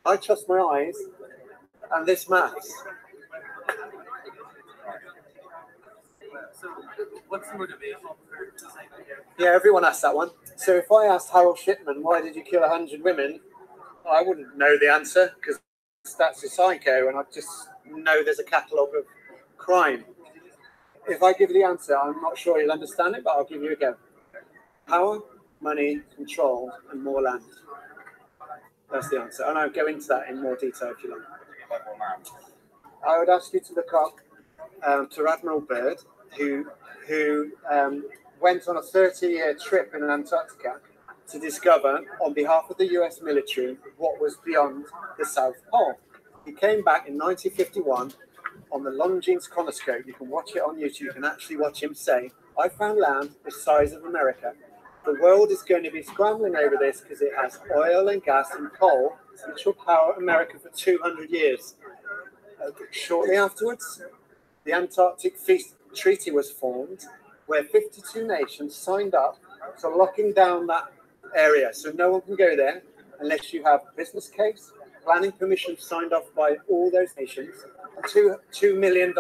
I trust my eyes and this maths. So what's the motivation for Yeah, everyone asked that one. So if I asked Harold Shipman, why did you kill 100 women? I wouldn't know the answer because that's a psycho and I just know there's a catalogue of crime. If I give you the answer, I'm not sure you'll understand it, but I'll give you a go. Power, money, control, and more land. That's the answer. And I'll go into that in more detail if you like. I would ask you to look up to Admiral Byrd, who went on a 30-year trip in Antarctica to discover, on behalf of the US military, what was beyond the South Pole. He came back in 1951 on the Longines chronoscope. You can watch it on YouTube. You can actually watch him say, I found land the size of America. The world is going to be scrambling over this because it has oil and gas and coal, which will power America for 200 years. Shortly afterwards, the Antarctic Treaty was formed, where 52 nations signed up to locking down that area. So no one can go there unless you have a business case, planning permission signed off by all those nations, and $2 million.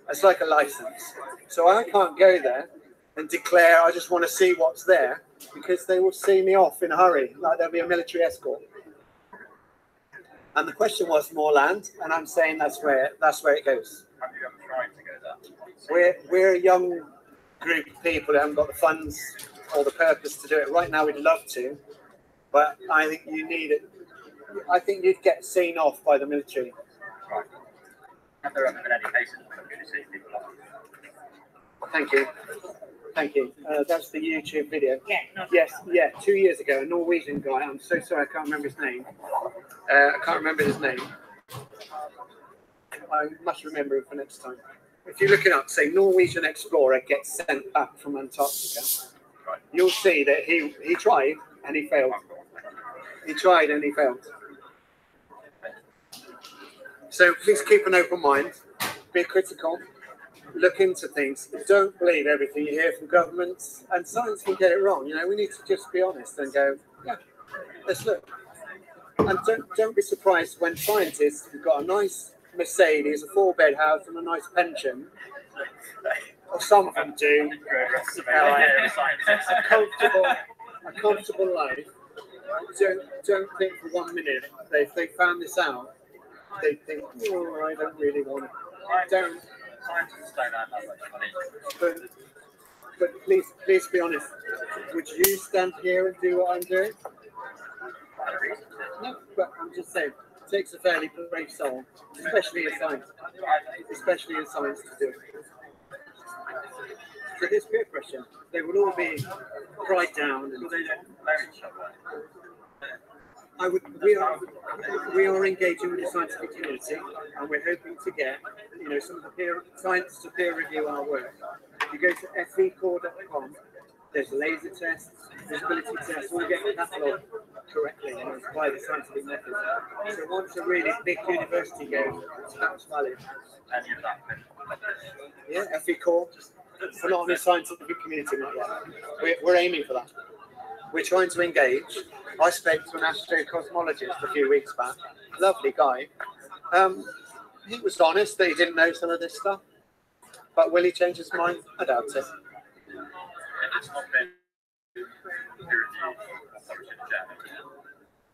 It's like a license. So I can't go there and declare I just want to see what's there, because they will see me off in a hurry, like there'll be a military escort. And the question was more land, and I'm saying that's where it goes. Have you ever tried to go there? We're a young group of people who haven't got the funds or the purpose to do it. Right now we'd love to, but I think you need it. I think you'd get seen off by the military. Right. Have there ever been any cases where you've seen people off? Thank you. Thank you. That's the YouTube video. Yeah. Yes. Yeah. 2 years ago, a Norwegian guy. I'm so sorry, I can't remember his name. I must remember it for next time. If you look it up, say Norwegian explorer gets sent back from Antarctica. Right. You'll see that he tried and he failed. He tried and he failed. So please keep an open mind. Be critical. Look into things. Don't believe everything you hear from governments, and science can get it wrong. You know, we need to just be honest and go, yeah, let's look. And don't be surprised when scientists who've got a nice Mercedes, a 4-bed house, and a nice pension, or some of them do, a comfortable life. Don't think for 1 minute that if they found this out, they think, oh, I don't really want it. Don't. Scientists don't have that much money. But please be honest. Would you stand here and do what I'm doing? No, but I'm just saying, it takes a fairly brave soul, especially in science. Especially in science to do it. So this peer pressure, they would all be cried down. And we are engaging with the scientific community, and we're hoping to get, some of the peer science to peer review our work. If you go to fecore.com, there's laser tests, visibility tests, all get Havelock correctly, by the scientific method. So once a really big university goes, that's valid. Yeah, fecore. We're not in the scientific community, not yet. We're aiming for that. We're trying to engage. I spoke to an astrocosmologist a few weeks back. Lovely guy. He was honest that he didn't know some of this stuff. But will he change his mind? I doubt it. If it's not been peer-reviewed authority in Germany,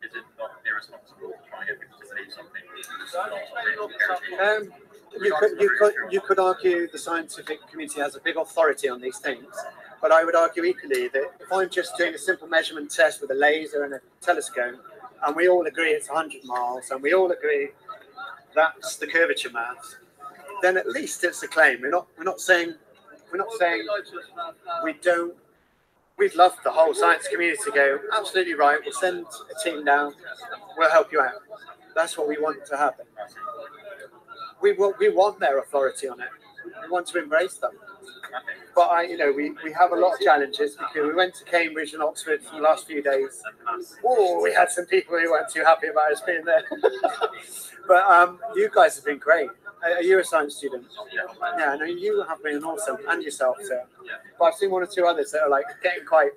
is it not irresponsible to try and get people to believe something that's not peer-reviewed? You could argue the scientific community has a big authority on these things, but I would argue equally that if I'm just doing a simple measurement test with a laser and a telescope, and we all agree it's 100 miles, and we all agree that's the curvature mass, then at least it's a claim. We're not saying we don't. We'd love the whole science community to go, absolutely right, we'll send a team down, we'll help you out. That's what we want to happen. We want their authority on it. We want to embrace them. But we have a lot of challenges, because we went to Cambridge and Oxford for the last few days. Oh, we had some people who weren't too happy about us being there. But you guys have been great. Are you a science student? Yeah, no, you have been awesome, and yourself, sir. But I've seen one or two others that are like getting quite,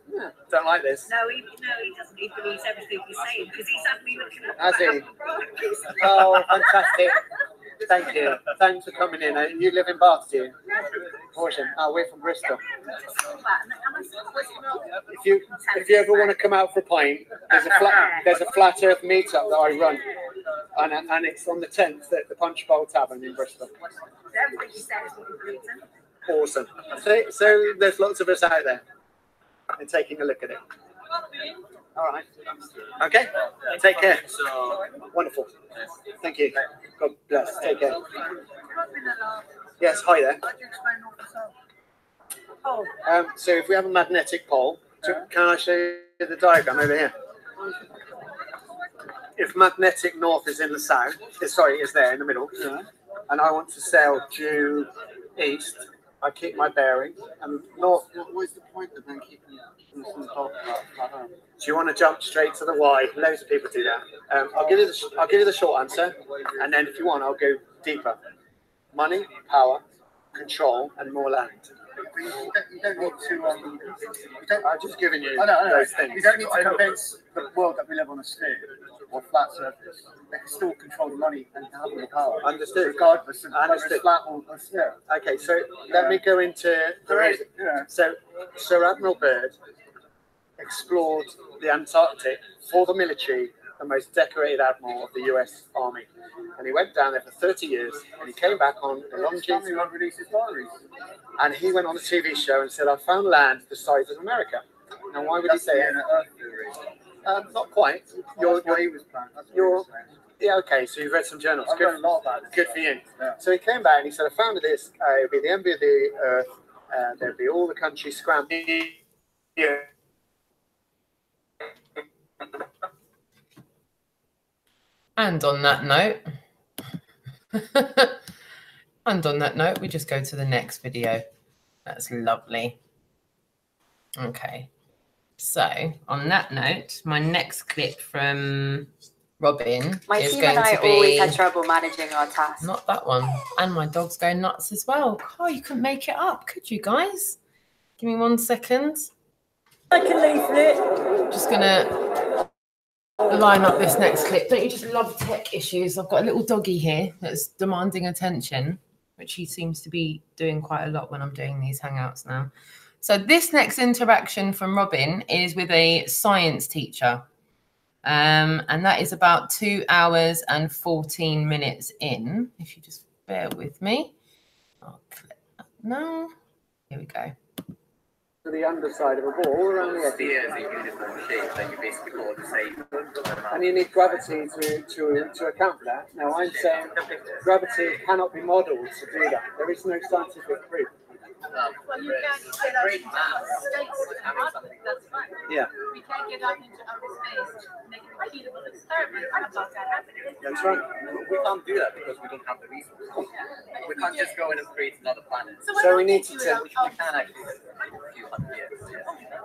don't like this. No, he doesn't. He believes everything he's saying, because he's had me looking at Has he? Oh, fantastic. Thank you. Thanks for coming in. You live in Bath, do you? Awesome. Oh, we're from Bristol. If you ever want to come out for a pint, there's a flat earth meetup that I run. And it's on the 10th at the Punch Bowl Tavern in Bristol. Everything you said is what we believe in. Awesome. So there's lots of us out there. and taking a look at it. All right. Okay. Take care. Wonderful. Thank you. God bless. Take care. Yes. Hi there. So if we have a magnetic pole, can I show you the diagram over here? If magnetic north is in the south, sorry, is there in the middle, and I want to sail due east, I keep my bearing, and north. What is the point of then keeping the pole? Do you want to jump straight to the Y? Loads of people do that. I'll give you the short answer, and then if you want, I'll go deeper. Money, power, control, and more land. You don't need to. I've just given you those things. You don't need to convince the world that we live on a sphere or flat surface. They can still control the money and have the power. Understood. Regardless of whether it's flat or sphere. Okay, so let me go into the reason. So Sir Admiral Byrd explored the Antarctic for the military, the most decorated admiral of the US Army. And he went down there for 30 years, and he came back on a long journey and released his diaries. And he went on a TV show and said, I found land the size of America. Now, why would he say it? Not quite. Yeah, okay, so you've read some journals. Good for you. So he came back and he said, I found this, it would be the envy of the earth, there'd be all the countries scrambling. Yeah. And on that note, we just go to the next video. That's lovely. Okay. So on that note, my next clip from Robin is team going and I to be always had trouble managing our tasks. Not that one. And my dog's going nuts as well. Oh, you couldn't make it up, could you guys? Give me 1 second. I can leaflet. Just gonna line up this next clip. Don't you just love tech issues? I've got a little doggy here that's demanding attention, which he seems to be doing quite a lot when I'm doing these hangouts now. So this next interaction from Robin is with a science teacher. And that is about 2 hours and 14 minutes in. If you just bear with me. I'll click that now. Here we go. To the underside of a ball, all around the edge. Sphere is a uniform shape that you basically call the same. And you need gravity to account for that. Now, I'm saying gravity cannot be modelled to do that. There is no scientific proof. Well, you can't get Great mass. That's fine. Yeah. We can't get out into outer space and make a repeatable experiment about that happening. That's right. We can't do that because we don't have the resources. We can't just go in and create another planet. So we need to tell. We can actually in a few hundred years.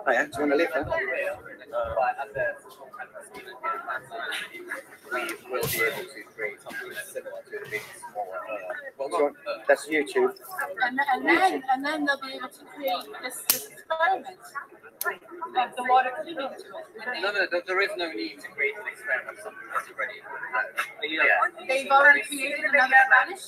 Oh yeah, do you want to live there? But at the speed of we will be able to create something similar to a big small That's YouTube. And then they'll be able to create this experiment of the water coming into it. No, there is no need to create an experiment of something that's already. They've already created another planet.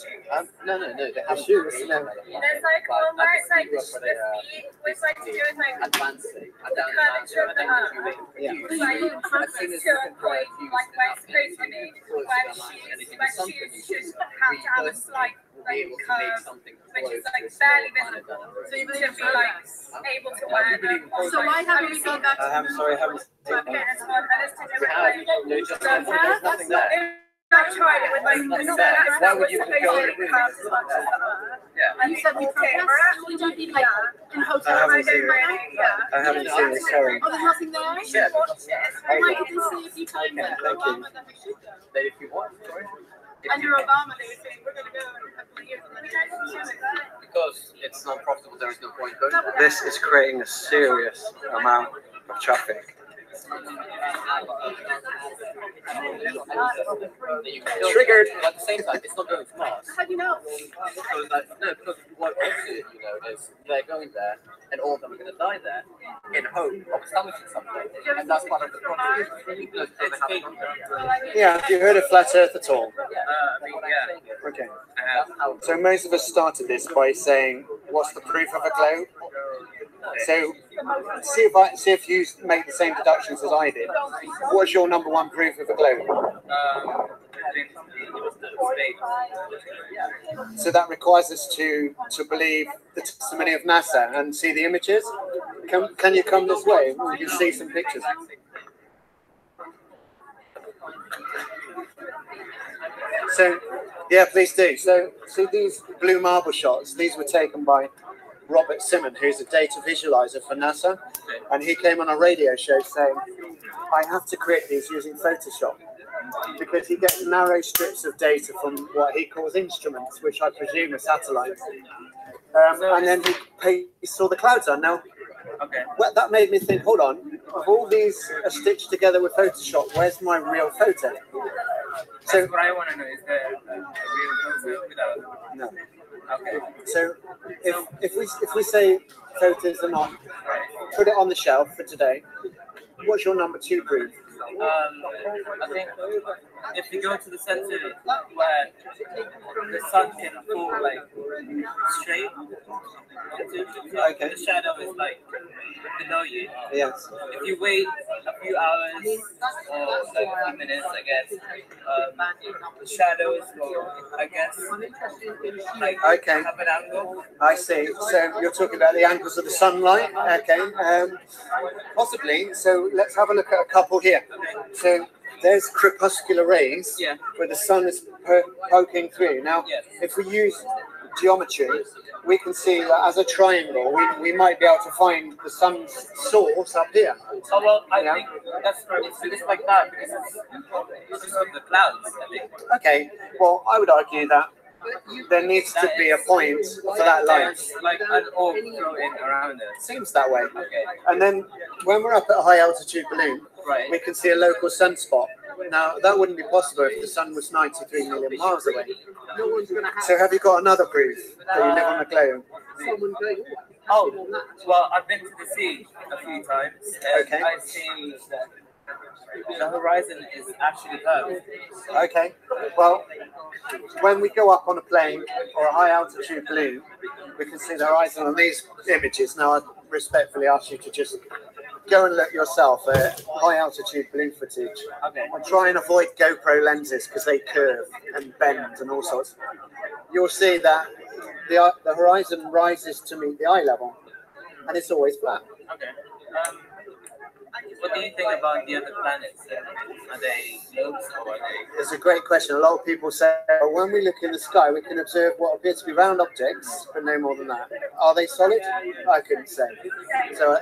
No. They have shoes. There's like almost like the speed, which like to do with like advancing, curvature of the earth. It's like to a point like where it's supposed to be, where shoes should have to have a slight like curve, which is like barely visible. So you should be like able to wear them. So why haven't we seen that? I'm sorry, I haven't seen Okay, that. that's one. That is to do with like there's nothing there. I've tried it with like Why would you go in the and you said we protest. We don't need like in hotels. I haven't seen it. I haven't seen it, sorry. Oh, there's nothing there? Yeah. Why could they say if you time Okay, under thank you. Obama that we should go? That if you want, sorry. Under Obama, they were saying we're going to go in a couple of years and then we actually do it. Because it's not profitable, there is no point going there. This is creating a serious amount of traffic. Triggered. At the same time, it's not going to Mars. How do you know? Because what also, is they're going there, and all of them are going to die there in hope of establishing something, and that's part of the problem. Yeah, have you heard of flat Earth at all? Yeah. Okay. So most of us started this by saying, "What's the proof of a globe?" So see if you make the same deductions as I did. What's your number one proof of a globe? So that requires us to believe the testimony of NASA and see the images. Can you come this way? We can see some pictures. So, yeah, please do. So, see these blue marble shots? These were taken by Robert Simon, who's a data visualizer for NASA, and he came on a radio show saying, I have to create these using Photoshop, because he gets narrow strips of data from what he calls instruments, which I presume are satellites. And then he saw the clouds on. Now, well, that made me think, hold on, if all these are stitched together with Photoshop, where's my real photo? So that's what I want to know, is there a real photo without? No. Okay. So if we say photos are not, put it on the shelf for today. What's your number 2 proof? I think if you go to the center where the sun can fall like straight, okay, the shadow is like below you. Yes. If you wait a few hours or like a few minutes, I guess, the shadows will, I guess, like have an angle. I see. So you're talking about the angles of the sunlight. Okay. Possibly. So let's have a look at a couple here. So there's crepuscular rays where the sun is poking through. Now, if we use geometry, we can see that as a triangle, we might be able to find the sun's source up here. Oh, well, I think that's right. It's like that because it's just like the clouds, I think. Okay, well, I would argue that there needs to be a point for that light. Like an orb floating around it. Seems that way. Okay. And then when we're up at a high altitude balloon, we can see a local sunspot. Now, that wouldn't be possible if the sun was 93 million miles away. So have you got another proof that you live on the globe? Oh, well, I've been to the sea a few times. Okay. I see that the horizon is actually curved. Okay. Well, when we go up on a plane or a high altitude balloon, we can see the horizon on these images. Now, I respectfully ask you to just go and look yourself at high altitude balloon footage. Okay. And try and avoid GoPro lenses because they curve and bend and all sorts. You'll see that the horizon rises to meet the eye level, and it's always flat. Okay. What do you think about the other planets? Are they globes or are they? It's a great question. A lot of people say, well, when we look in the sky, we can observe what appear to be round objects, but no more than that. Are they solid? I couldn't say. So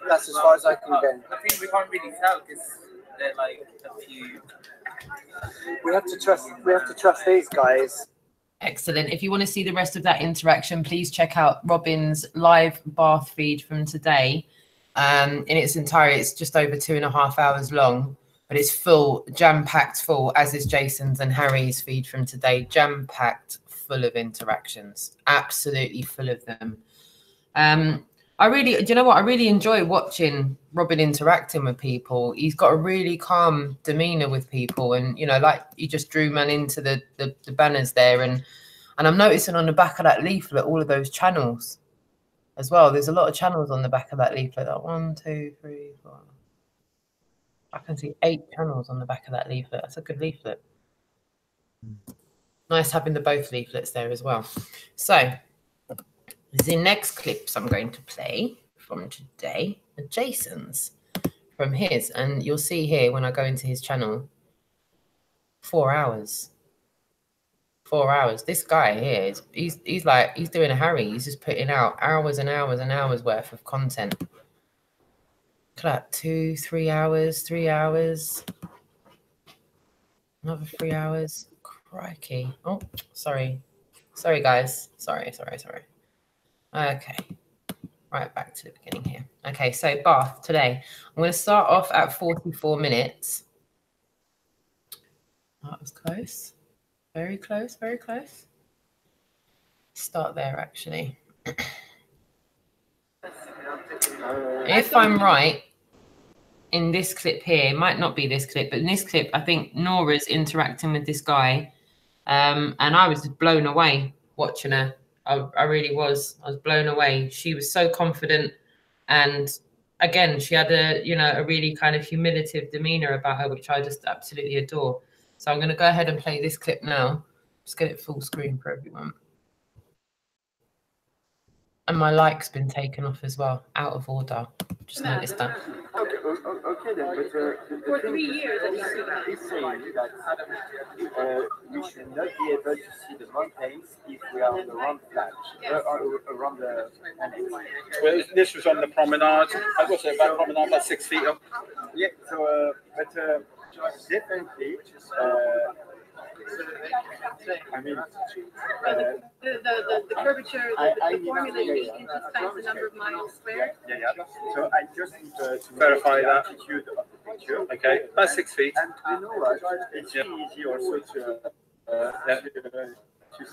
that's as far as I can go. I think we can't really tell because they're like a few. We have to trust these guys. Excellent. If you want to see the rest of that interaction, please check out Robin's live bath feed from today. In its entirety, it's just over 2.5 hours long, but it's full, jam-packed full, as is Jason's and Harry's feed from today, jam-packed full of interactions, absolutely full of them. Do you know what? I really enjoy watching Robin interacting with people. He's got a really calm demeanor with people, and you know, like he just drew man into the banners there, and I'm noticing on the back of that leaflet all of those channels as well. There's a lot of channels on the back of that leaflet. Like 1, 2, 3, 4. I can see 8 channels on the back of that leaflet. That's a good leaflet. Nice having the both leaflets there as well. So the next clips I'm going to play from today are Jason's from his, and you'll see here when I go into his channel, 4 hours. 4 hours. This guy here he's doing a Harry. He's just putting out hours and hours and hours worth of content. Look at that, 2, 3 hours, 3 hours, another 3 hours. Crikey. Oh, sorry guys. Sorry. Okay, right back to the beginning here. Okay, so bath today. I'm going to start off at 44 minutes. That was close. Very close, very close. Start there, actually. If I'm right, in this clip here, it might not be this clip, but in this clip, I think Nora's interacting with this guy. And I was just blown away watching her. I really was. I was blown away. She was so confident. And again, she had a really kind of humiliative demeanor about her, which I just absolutely adore. So I'm going to go ahead and play this clip now. Just get it full screen for everyone. And my like's been taken off as well, out of order. Just noticed that. Okay, then, but For 3 years, he's saying that we should not be able to see the mountains if we are on the wrong flank, around the annex. Well, this was on the promenade. What's it about promenade? About 6 feet up. Yeah, so, but definitely, I mean, the curvature, the formula you need is just times the number of miles squared. yeah. So I just need to Verify the that. altitude of the picture. Okay, about 6 feet. And you know what? It's easy also to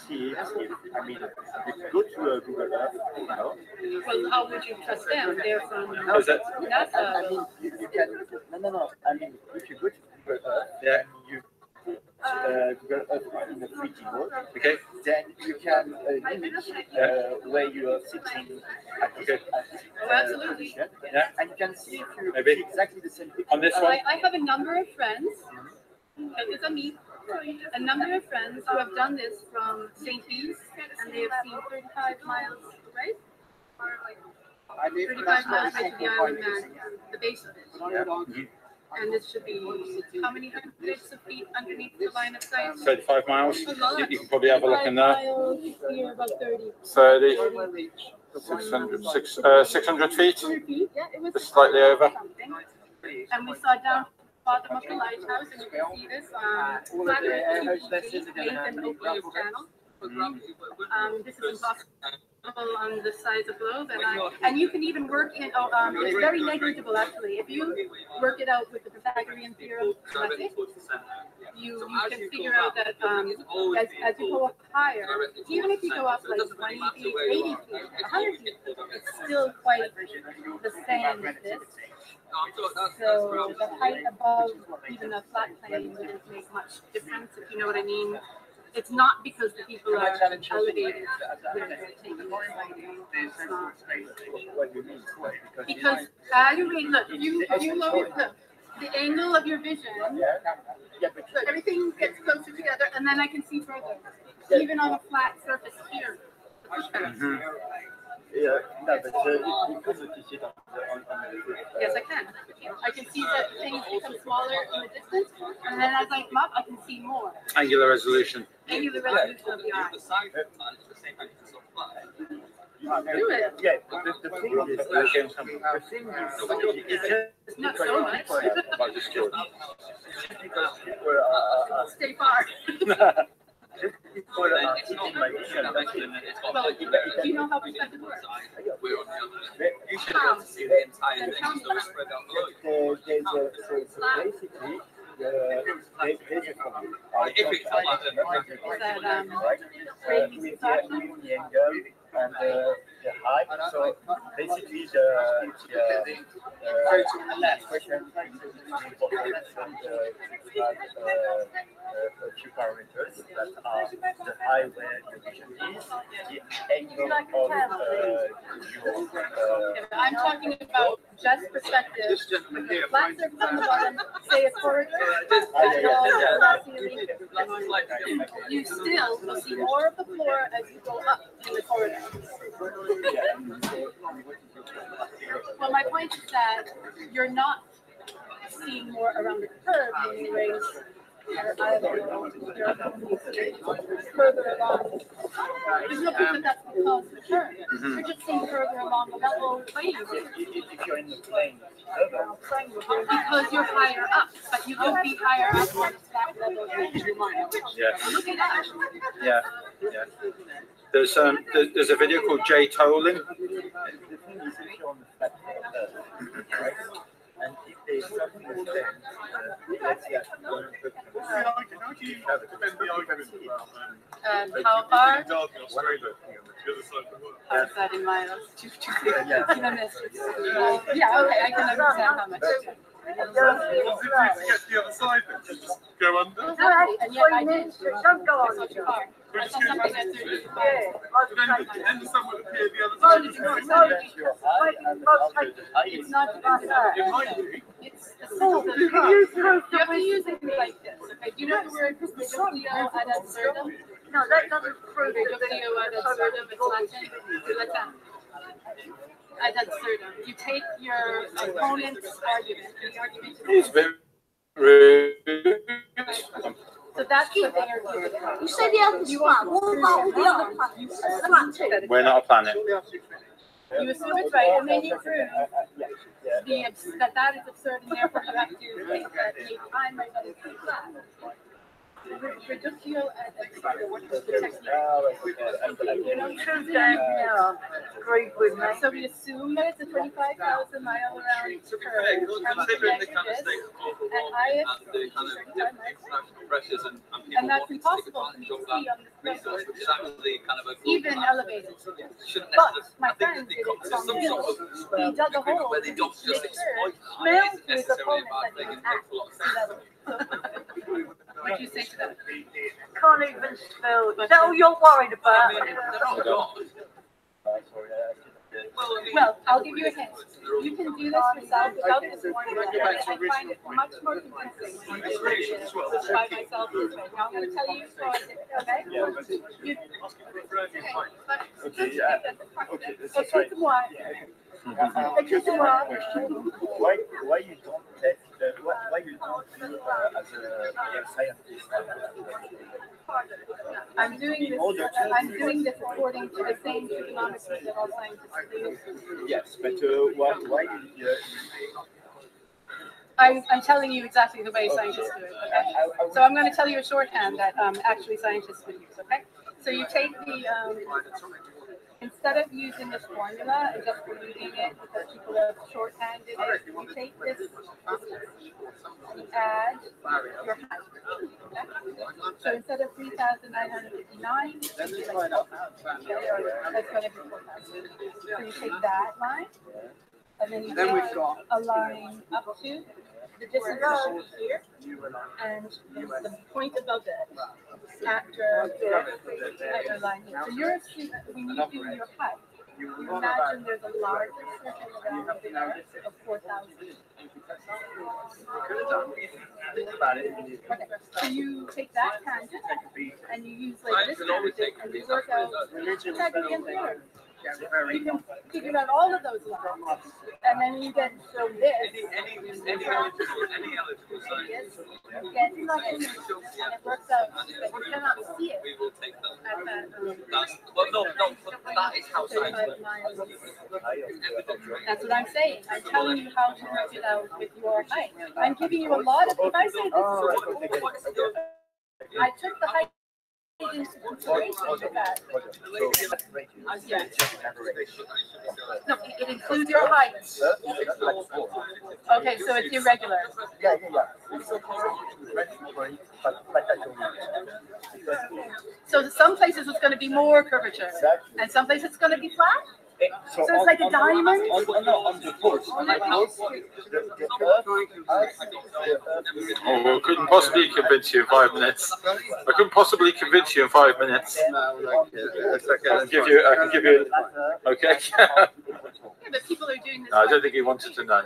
see if, I mean, if you go to Google Earth, you know. Well, how would you trust them? They're from How's that? NASA. I mean, you can, no. I mean, if you go to Google Earth, Yeah. you Google Earth in a 3D mode, Okay. then you can limit where you are sitting at this Absolutely. position. Yeah. And you can see if you Maybe. see exactly the same picture. On this one? I have a number of friends, because of me, a number of friends who have done this from St. Bees, and they have seen 35 miles away. 35 miles away to the island man, the base of it. And this should be how many hundreds of feet underneath the line of sight? 35 miles. A lot. You can probably have a look in there. Miles, here, about 30. 30, 600 feet. 100 feet, yeah, it was Just slightly over. something. And we saw down bottom of the lighthouse, and you can see this flat earth and open channel. This is impossible on the size of globe, and you can even work in. It's very negligible actually. If you work it out with the Pythagorean theorem method, you can figure out that as you go up higher, even if you go up like 20 feet, 80 feet, 100 feet, it's still quite the same as this. So the height above even a flat plane wouldn't make much difference, if you know what I mean. It's not because the people are elevated. Because you look, the angle of your vision, look, everything gets closer together, and then I can see further, even on a flat surface here. Yeah, no, but you can notice it on Yes, I can. I can see that things become smaller in the distance, and then as I come up, I can see more. Angular resolution. Angular resolution of the eye. Do it. Yeah, the thing is, it's Not so much. just because people are Stay far. people are eating my vision. Well, do you know how perspective works? You should How? see the entire thing spread out below. So basically, there's a problem. The angle and the height. So basically, the question a few parameters that are the height where your vision is, the angle of your. I'm talking about just perspective. Flat surface on the bottom, say a corridor, you still will see more of the floor as you go up in the corridor. Well, my point is that you're not seeing more around the curve when you raise your eyeball further along. There's no proof that that's because of the curve. You're just seeing further along the level playing field. If you're in the plane, Because you're higher up, but you could be higher up on that level. Yeah. Look at that. Yeah. There's a video called Jay Tolin. the thing is, if you're on the flat right? And if there's something that let's say How far? How is that in miles? Yeah, okay, I can understand how much. The other side, then just go under. And yet I did. Don't go on too far. I saw something at 30. Then someone appear the other side. It's not about that. It might be. It's you have to use it like this. Okay, do you know the word reductio ad absurdum? No, that doesn't prove reductio ad absurdum. It's Latin. ad absurdum. You take your opponent's argument, and the argument It's very rude. so that's what they are doing. You say the Earth is flat. What about all the other planets? Flat too. We're not a planet. You assume it's right, and then you prove that is absurd, and therefore you have to think that maybe I might not be flat. Reductio ad absurdum, what is the technique? You know, so we assume that it's a 25,000 mile around curve, and I assume 35 miles. And that's impossible for me to see on this road, even elevated. But my friend did it from the hill. He dug a hole in the curve, smelled to his opponent that he was at sea level. What do you say to that? Can't even spell. Is that all you're worried about? Well, I'll give you a hint. You can do this yourself without this formula. I find it much more convincing to try myself this way. Now I'm going to tell you how I did it, okay? Excuse-moi. Why you don't take why you don't do as a scientist? I'm doing this according to the same trigonometry that all scientists do. Yes, but why I'm telling you exactly the way scientists do it, okay? So I'm going to tell you a shorthand that actually scientists would use, okay? So you take the, instead of using this formula and just reading it because people have shorthanded it, you take this, you add your height, okay? So instead of 3,959, that's going to be 4,000. So you take that line, and then you take a line up to the distance here, and the point above it after your line here. So you're assuming when you do your height, you imagine there's a larger circle around the Earth of 4,000. Okay. So you take that tangent and you use like this tangent and you work out tangent the Earth. You can figure out all of those lines, and then you get from this. You get nothing, and it works out, but you cannot see it at that. Well, no, that is how science. That's what I'm saying. I'm telling you how to work it out with your height. I'm giving you a lot of. If I say this, I took the height into consideration with that. No, it includes your height. Okay, so it's irregular. So some places it's going to be more curvature, and some places it's going to be flat. So it's like a diamond? On the poles. Oh, I couldn't possibly convince you in 5 minutes. I couldn't possibly convince you in 5 minutes. I can give you, okay. Yeah, but people are doing this. No, I don't think he wanted to know.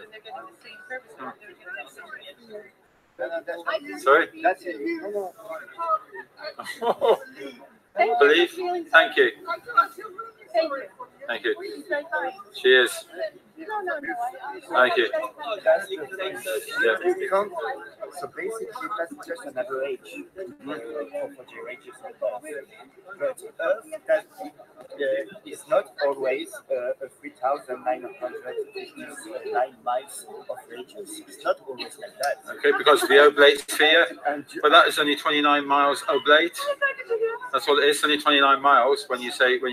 Sorry? Believe? Thank you. Thank you. Cheers. No. Thank you. Yeah. So basically, that's just an average for the ranges of Earth. But Earth is not always 3,959 miles of radius. It's not always like that. Okay, because the oblate sphere, but that is only 29 miles oblate. That's what it is, only 29 miles when you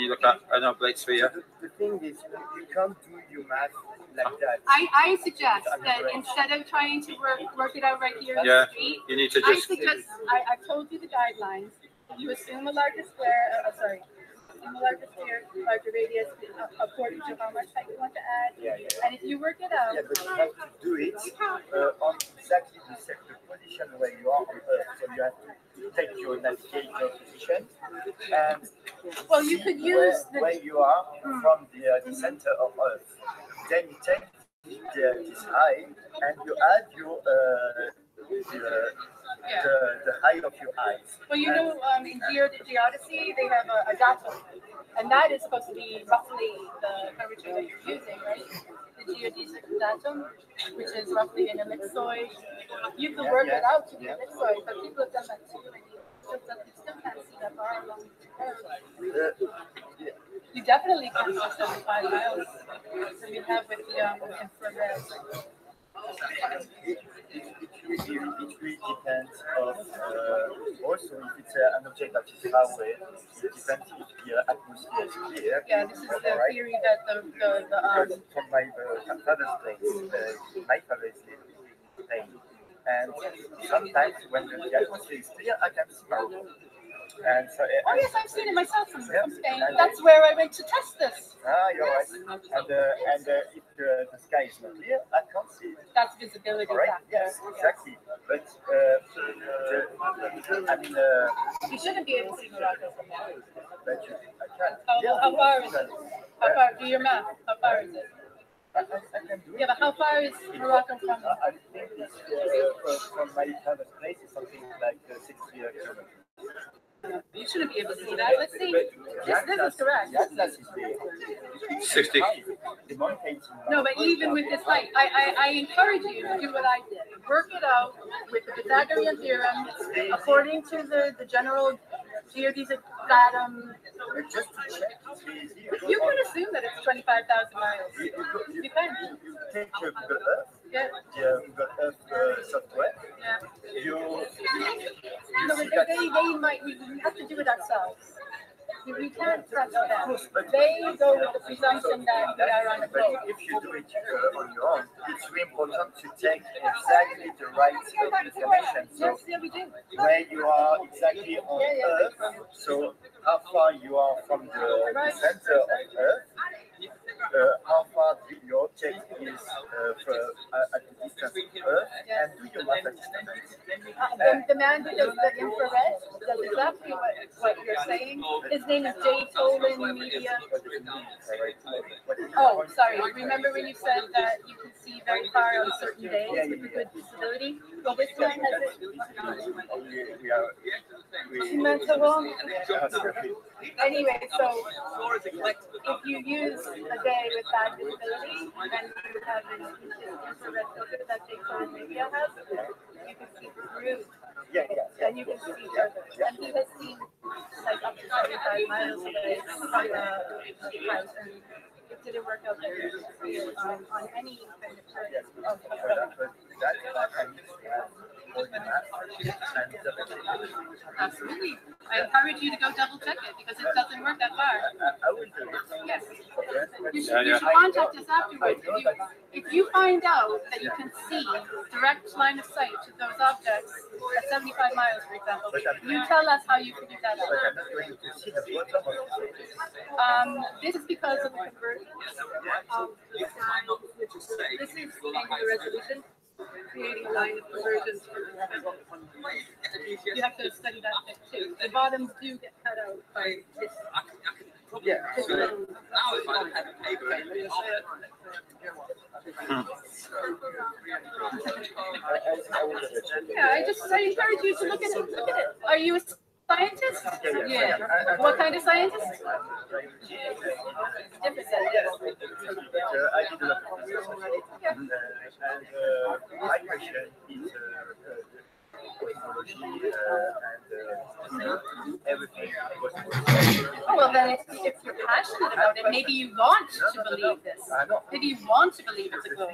look at an oblate sphere. The thing is, you can't do your math like that. I suggest that instead of trying to work it out right here on the street, you need to just. I've told you the guidelines. You assume a larger square. Assume a larger sphere, larger radius, according to how much height you want to add. And if you work it out, but you have to do it on exactly the position where you are on Earth. So you have to take your navigator position and well, you could use where you are from the center of Earth. Then you take this height and you add the height of your eyes. Well, you know, in geodesy, they have a datum, and that is supposed to be roughly the curvature that you're using, right? The geodesic datum, which is roughly an ellipsoid. You can work it out to the ellipsoid, but people have done that too, and you still can't see that far along the curve. You definitely can see 75 miles. So you have with the infrared. It really depends of also if it's an object that is far away. It depends if the atmosphere is clear. Yeah, this is the theory that from my father's place, my father is living in Spain, and sometimes when the atmosphere is clear, I can smell. And so, oh yes, I've seen it myself from Spain. That's where I went to test this. Ah, you're right. And if the sky is not clear, I can't see it. That's visibility. Right? Yes, exactly. But I mean, you shouldn't be able to see Morocco from there. But I can. How far is it? How far? Do your math. How far is it? I can do it. Yeah, but how far is Morocco from? I think it's from my father's place is something like 60 kilometers. You shouldn't be able to see that. Let's see. This is correct. 60. No, but even with this height, I encourage you to do what I did. Work it out with the Pythagorean theorem according to the general geodesic datum. You can assume that it's 25,000 miles. You can. Take your Google Earth. Yeah. Google Earth software. Yeah. No, they might. We have to do it ourselves. We can't trust them. They go with the presumption that we are on a globe. If you do it on your own, it's really important to take exactly the right information. So Yes, we do. where you are exactly on Earth, so how far you are from the center of Earth, how far your object is at the distance of Earth, and do your mathematics. The man who does the infrared does exactly what you're saying. His name is Jay Tolan Media. Oh, sorry. Remember when you said that you can see very far on certain days with a good visibility? Well, this one has it. Anyway, so if you use a day with bad visibility and you have an infrared filter that Jay Tolan Media has, you can see through. And you can see further. And he has seen like up to 75 miles away from the house, and it didn't work out there on any kind of curve. Absolutely. I encourage you to go double check it because it doesn't work that far. I will do it. Yes. You should contact us afterwards. If you find out that you can see direct line of sight to those objects at 75 miles, for example, you tell us how you figured that out. This is because of the conversion. This is angular resolution, creating a line of convergence. You have to study that bit too. The bottoms do get cut out by this. Yeah. I encourage you to look at it. Look at it. Are you a scientist? Yeah. What kind of scientist? Different scientist. I did a lot of research, and my question is cosmology and everything. Oh, well, then if you're passionate about it, maybe you want to believe this. Maybe you want to believe it's a globe.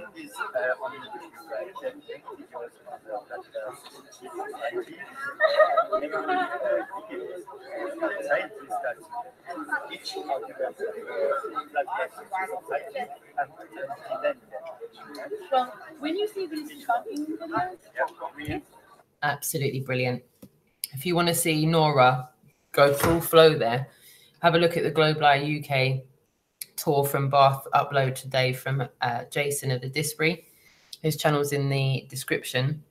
Well, when you see these shocking videos, absolutely brilliant. If you want to see NORA go full flow there, have a look at the GlobeLight UK tour from Bath upload today from Jason of the DISBURY. His channel's in the description.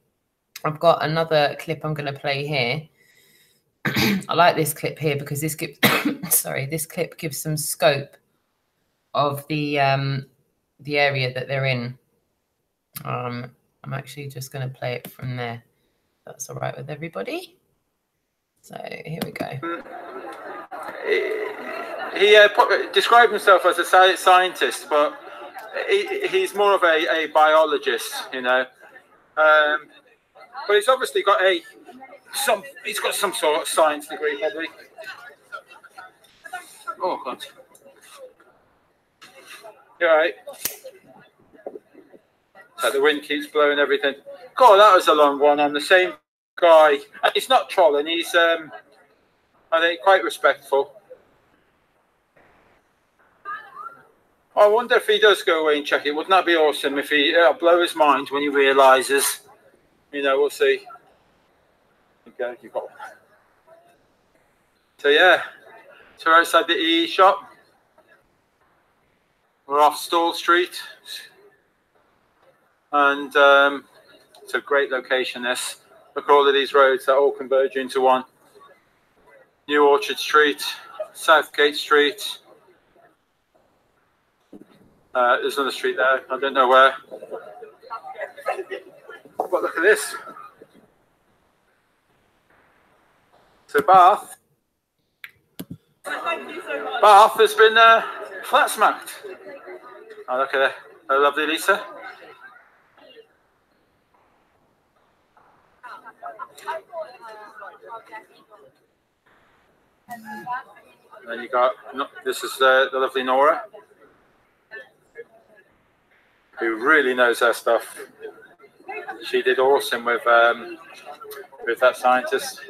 I've got another clip I'm going to play here. I like this clip here because this gives this clip gives some scope of the area that they're in. I'm actually just going to play it from there. that's all right with everybody. So here we go. He described himself as a scientist, but he's more of a biologist, you know. But he's obviously got he's got some sort of science degree, probably. Oh God. You all right? So the wind keeps blowing everything. God, that was a long one on the same guy. He's not trolling. He's I think quite respectful. I wonder if he does go away and check it. Wouldn't that be awesome if it'll blow his mind when he realises? You know, we'll see. Okay, you got one. So yeah, so we're outside the EE shop. We're off Stall Street, and it's a great location. This, look at all of these roads that all converge into one. New Orchard Street, Southgate Street. There's another street there. I don't know where. But look at this. So Bath has been flat smacked. Oh, look at her lovely Lisa. And then you got, this is the lovely Nora, who really knows her stuff. She did awesome with that scientist.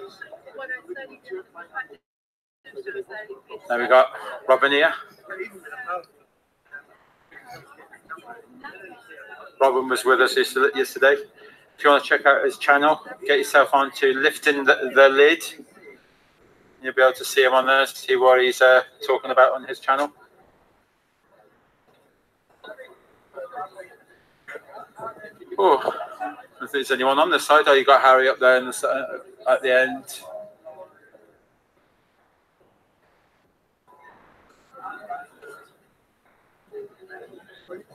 Then we got Robin here. Robin was with us yesterday. If you want to check out his channel, get yourself onto Lifting the Lid. You'll be able to see him on there, see what he's talking about on his channel. Oh, if there's anyone on this side, oh, you got Harry up there in the, at the end.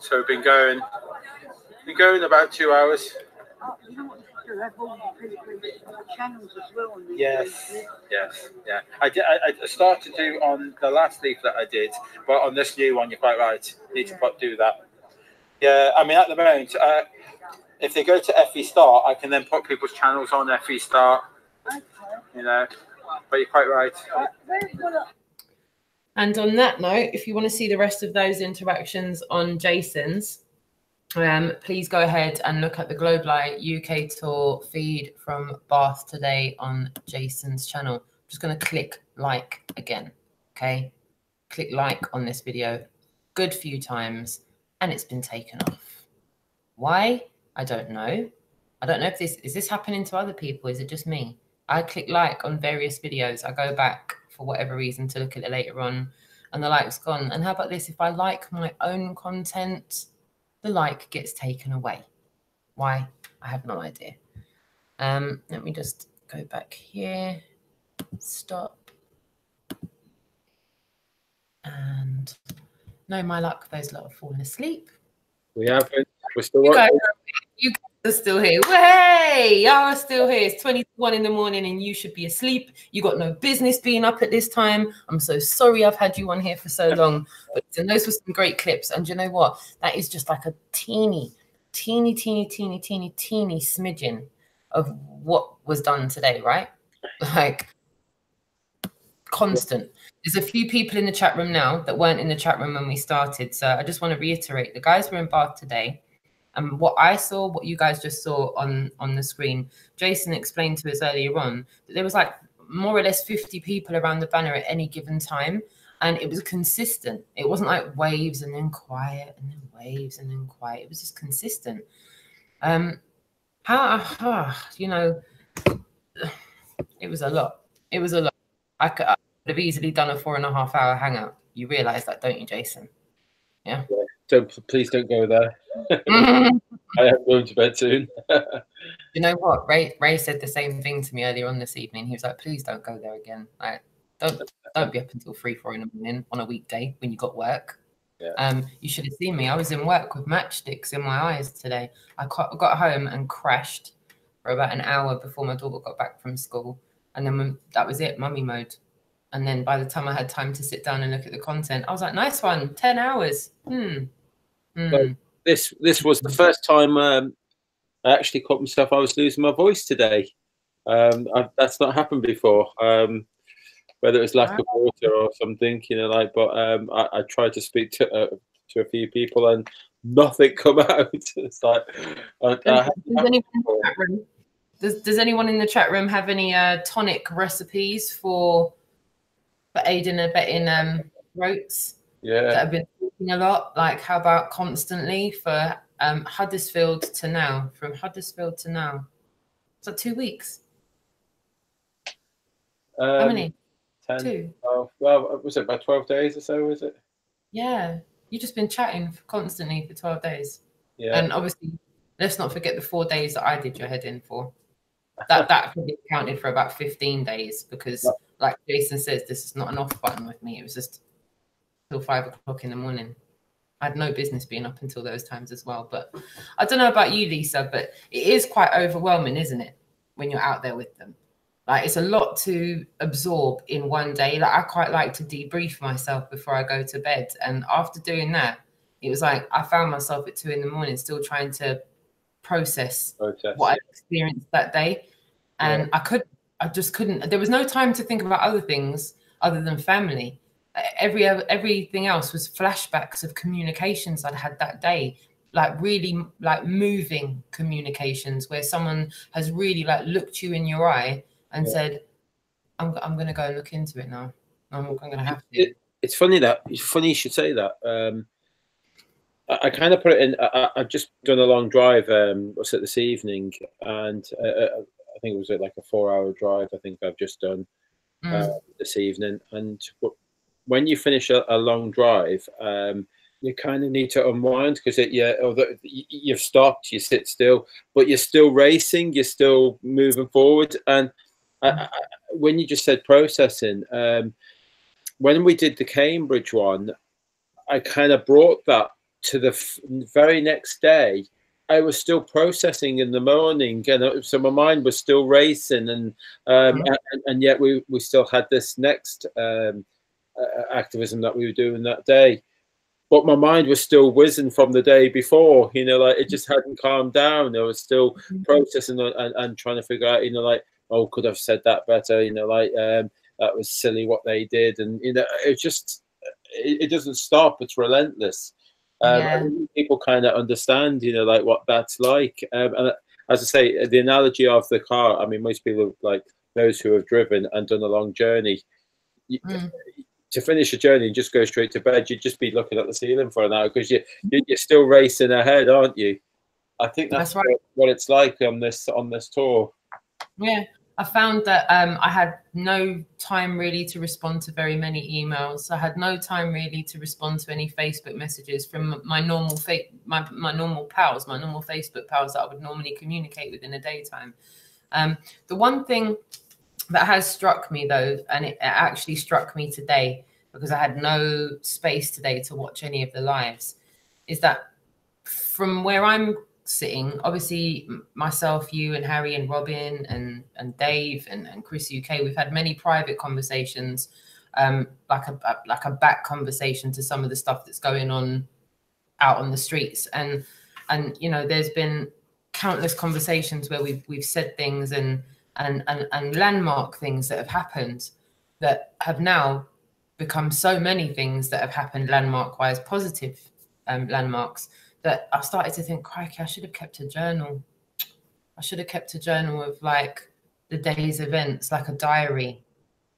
So we've been going about 2 hours. You know what you have all the channels as well. Yes, yeah. I started to on the last leaflet I did, but on this new one, you're quite right. Need to do that. Yeah, I mean at the moment, if they go to FE Start, I can then put people's channels on FE Start. Okay. You know, but you're quite right. And on that note, if you want to see the rest of those interactions on Jason's, please go ahead and look at the Globe Light UK Tour feed from Bath today on Jason's channel. I'm just going to click like again, okay? Click like on this video. Good few times, and it's been taken off. Why? I don't know. I don't know if is this happening to other people? Is it just me? I click like on various videos. I go back for whatever reason to look at it later on, and the like's gone. And how about this? If I like my own content, the like gets taken away. Why? I have no idea. Let me just go back here. Stop. And no, my luck, those lot have fallen asleep. We haven't. We're still You guys are still here. Hey, y'all are still here. It's 21 in the morning and you should be asleep. You got no business being up at this time. I'm so sorry I've had you on here for so long. But those were some great clips. And you know what? That is just like a teeny smidgen of what was done today, right? Like constant. There's a few people in the chat room now that weren't in the chat room when we started. So I just want to reiterate, the guys were in Bath today. And what I saw, what you guys just saw on the screen, Jason explained to us earlier on that there was like more or less 50 people around the banner at any given time. And it was consistent. It wasn't like waves and then quiet and then waves and then quiet. It was just consistent. You know, it was a lot. It was a lot. I could have easily done a 4.5 hour hangout. You realize that, don't you, Jason? Yeah. Please don't go there. I am going to bed soon. You know what? Ray said the same thing to me earlier on this evening. He was like, "Please don't go there again. Like, don't be up until 3, 4 in the morning on a weekday when you got work." Yeah. You should have seen me. I was in work with matchsticks in my eyes today. I got home and crashed for about an hour before my daughter got back from school. And then that was it, mummy mode. And then by the time I had time to sit down and look at the content, I was like, nice one, 10 hours. Well, this was the first time I actually caught myself. I was losing my voice today. That's not happened before. Whether it was lack of water or something, you know, like. But I tried to speak to a few people and nothing come out. It's like. Does anyone in the chat room have any tonic recipes for aiding and abetting throats? Yeah. That have been talking a lot. Like, how about constantly for Huddersfield to now? From Huddersfield to now, it's like 2 weeks. How many? 10, 2. 12, well, was it about 12 days or so? Was it? Yeah, you've just been chatting constantly for 12 days. Yeah. And obviously, let's not forget the 4 days that I did your head in for. That probably counted for about 15 days because, like Jason says, this is not an off button with me. It was just till 5 o'clock in the morning. I had no business being up until those times as well. But I don't know about you, Lisa, but it is quite overwhelming, isn't it, when you're out there with them? Like, it's a lot to absorb in one day. Like, I quite like to debrief myself before I go to bed. And after doing that, it was like I found myself at 2 in the morning still trying to process what I experienced that day. And I just couldn't. There was no time to think about other things other than family. Everything else was flashbacks of communications I'd had that day, like really like moving communications where someone has really like looked you in your eye and said, I'm going to go and look into it now. I'm going to have to. It's funny you should say that. I kind of put it in. I've just done a long drive. What's it this evening? And I think it was like a 4-hour drive. I think I've just done this evening. And when you finish a long drive, you kind of need to unwind because you've stopped, you sit still, but you're still racing, you're still moving forward. And when you just said processing, when we did the Cambridge one, I kind of brought that to the very next day. I was still processing in the morning, and so my mind was still racing, and yet we still had this next activism that we were doing that day. But my mind was still whizzing from the day before, you know, like it just hadn't calmed down. I was still processing and trying to figure out, you know, like, oh, could have said that better, you know, like that was silly what they did, and you know, it doesn't stop. It's relentless. People kind of understand, you know, like what that's like. And as I say, the analogy of the car, I mean, most people, like those who have driven and done a long journey, to finish a journey and just go straight to bed, you'd just be looking at the ceiling for an hour because you're still racing ahead, aren't you? I think that's right. What it's like on this tour. Yeah. I found that I had no time really to respond to very many emails. I had no time really to respond to any Facebook messages from my normal my normal pals, my normal Facebook pals that I would normally communicate with in the daytime. The one thing that has struck me though, and it actually struck me today because I had no space today to watch any of the lives, is that from where I'm sitting, obviously myself, you and Harry and Robin and Dave and Chris UK, we've had many private conversations, like a back conversation to some of the stuff that's going on out on the streets, and you know, there's been countless conversations where we've said things and landmark things that have happened that have now become so many things that have happened landmark wise, positive landmarks, that I started to think, crikey, I should have kept a journal. I should have kept a journal of like the day's events, like a diary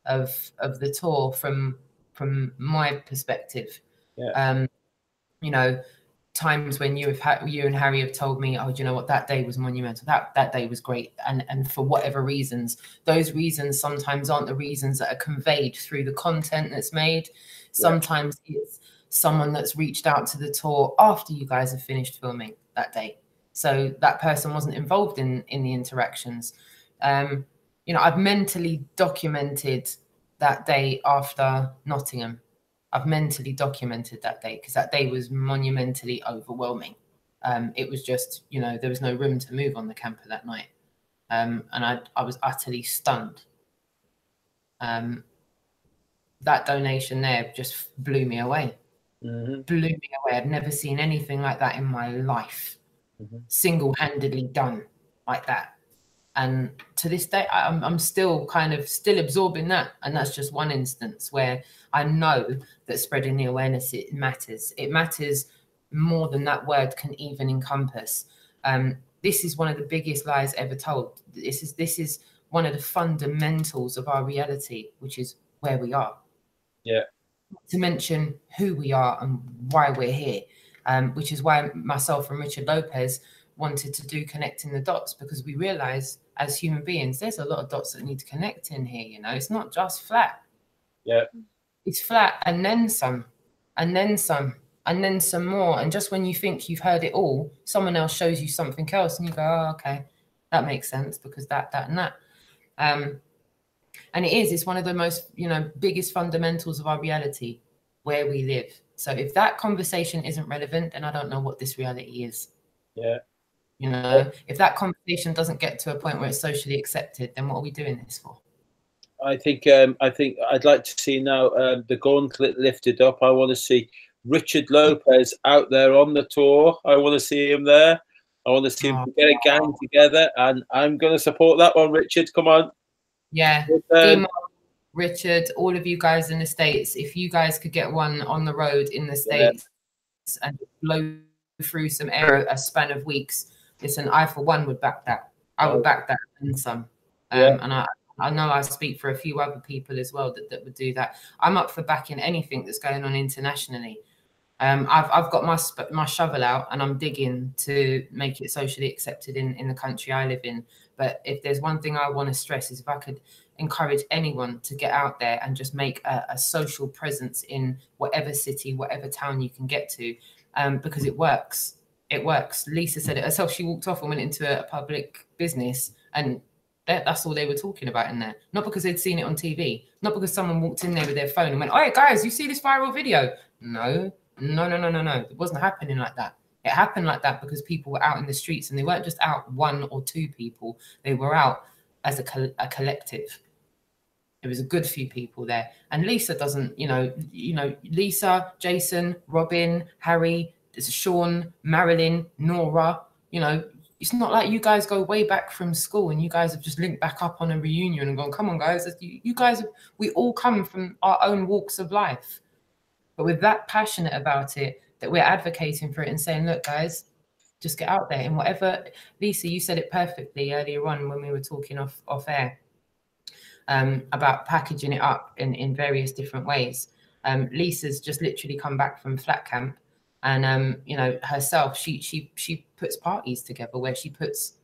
of the tour from my perspective. Yeah. You know, times when you and Harry have told me, oh, do you know what, that day was monumental, that day was great, and for whatever reasons, those reasons sometimes aren't the reasons that are conveyed through the content that's made. Sometimes it's someone that's reached out to the tour after you guys have finished filming that day, so that person wasn't involved in the interactions. You know, I've mentally documented that day after Nottingham. I've mentally documented that day because that day was monumentally overwhelming. It was just, you know, there was no room to move on the camper that night. and I was utterly stunned. That donation there just blew me away. Blew me away. I'd never seen anything like that in my life. Single-handedly done like that. And to this day, I'm still still absorbing that. And that's just one instance where I know that spreading the awareness, it matters. It matters more than that word can even encompass. This is one of the biggest lies ever told. This is one of the fundamentals of our reality, which is where we are. Yeah. To mention who we are and why we're here, which is why myself and Richard Lopez wanted to do Connecting the Dots, because we realize as human beings, there's a lot of dots that need to connect in here. You know, it's not just flat. Yeah. It's flat and then some, and then some, and then some more. And just when you think you've heard it all, someone else shows you something else and you go, oh, okay, that makes sense because that, and that. And it's one of the most, biggest fundamentals of our reality, where we live. So if that conversation isn't relevant, then I don't know what this reality is. Yeah. If that conversation doesn't get to a point where it's socially accepted, then what are we doing this for? I think I'd like to see now the gauntlet lifted up. I want to see Richard Lopez out there on the tour. I want to see him there. I want to see him get a gang together, and I'm going to support that one, Richard. Come on. Yeah. Richard, all of you guys in the States, if you guys could get one on the road in the States and blow through some air a span of weeks, listen, I for one would back that. I would back that and some. And I know I speak for a few other people as well that would do that. I'm up for backing anything that's going on internationally. I've got my shovel out and I'm digging to make it socially accepted in the country I live in. But if there's one thing I want to stress is if I could encourage anyone to get out there and just make a social presence in whatever city, whatever town you can get to, because it works. It works. Lisa said it herself. She walked off and went into a public business, and that's all they were talking about in there. Not because they'd seen it on TV, not because someone walked in there with their phone and went, "Oh, guys, you see this viral video?" No. It wasn't happening like that. It happened like that because people were out in the streets, and they weren't just out one or two people. They were out as a collective. There was a good few people there. And Lisa doesn't, Lisa, Jason, Robin, Harry, Sean, Marilyn, Nora, it's not like you guys go way back from school and you guys have just linked back up on a reunion and gone, come on, guys, you guys, we all come from our own walks of life. But we're that passionate about it that we're advocating for it and saying, look, guys, just get out there in whatever. Lisa, you said it perfectly earlier on when we were talking off air about packaging it up in various different ways. Lisa's just literally come back from flat camp, and herself, she puts parties together where she puts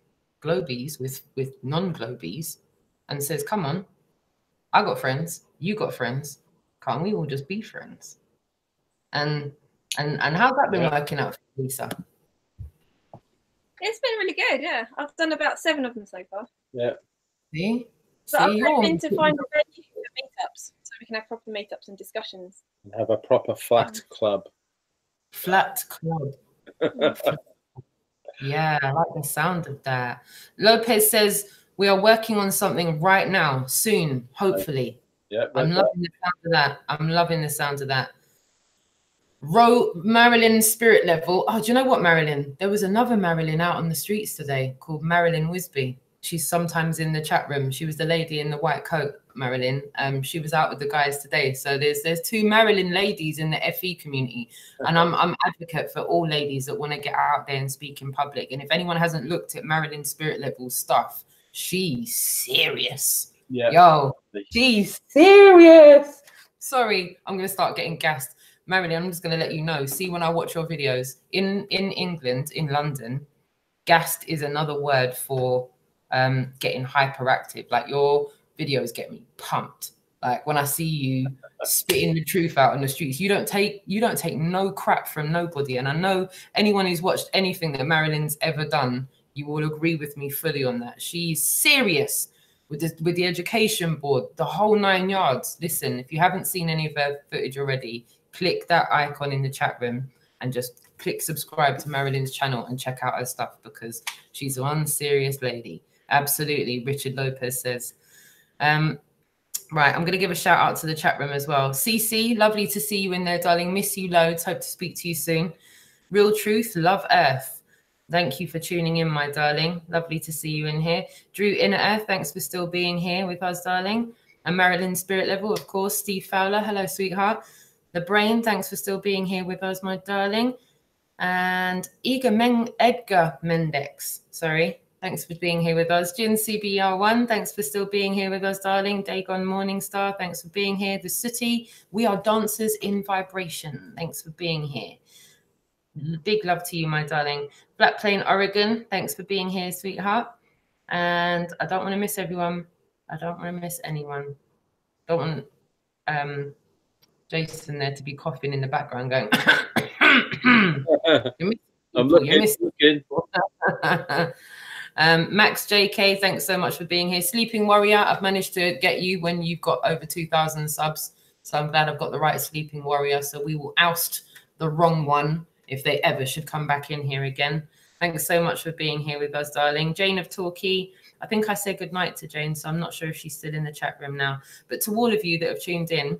globies with non-globies and says, come on, I got friends, you got friends, can't we all just be friends? And how's that been working out for Lisa? It's been really good, yeah. I've done about 7 of them so far. Yeah. See? So I'm hoping to find a venue for meetups, so we can have proper meetups and discussions. And have a proper flat club. Flat club. Yeah, I like the sound of that. Lopez says, we are working on something right now, soon, hopefully. Yeah. I'm loving the sound of that. I'm loving the sound of that. Marilyn spirit level. Oh, do you know what, Marilyn? There was another Marilyn out on the streets today called Marilyn Wisby. She's sometimes in the chat room. She was the lady in the white coat, Marilyn. She was out with the guys today. So there's 2 Marilyn ladies in the FE community. And I'm advocate for all ladies that want to get out there and speak in public. And if anyone hasn't looked at Marilyn spirit level stuff, she's serious. Yeah. Yo, she's serious. Sorry, I'm going to start getting gassed. Marilyn, I'm just going to let you know. See, when I watch your videos in England, in London, gassed is another word for getting hyperactive. Like, your videos get me pumped. Like, when I see you spitting the truth out on the streets, you don't take no crap from nobody. And I know anyone who's watched anything that Marilyn's ever done, you will agree with me fully on that. She's serious with the education board, the whole 9 yards. Listen, if you haven't seen any of her footage already, click that icon in the chat room and just click subscribe to Marilyn's channel and check out her stuff, because she's one serious lady. Absolutely, Richard Lopez says. Right, I'm going to give a shout out to the chat room as well. CC, lovely to see you in there, darling. Miss you loads. Hope to speak to you soon. Real Truth, love Earth. Thank you for tuning in, my darling. Lovely to see you in here. Drew Inner Earth, thanks for still being here with us, darling. And Marilyn Spirit Level, of course. Steve Fowler, hello, sweetheart. The Brain, thanks for still being here with us, my darling. And Edgar Mendex, sorry. Thanks for being here with us. Jin CBR1, thanks for still being here with us, darling. Dagon Morningstar, thanks for being here. The Sooty, we are dancers in vibration. Thanks for being here. Big love to you, my darling. Black Plain, Oregon, thanks for being here, sweetheart. And I don't want to miss everyone. I don't want to miss anyone. Don't want Jason there to be coughing in the background going, I'm looking. Max JK, thanks so much for being here. Sleeping Warrior, I've managed to get you when you've got over 2,000 subs. So I'm glad I've got the right Sleeping Warrior. So we will oust the wrong one if they ever should come back in here again. Thanks so much for being here with us, darling. Jane of Torquay, I think I said goodnight to Jane, so I'm not sure if she's still in the chat room now. But to all of you that have tuned in,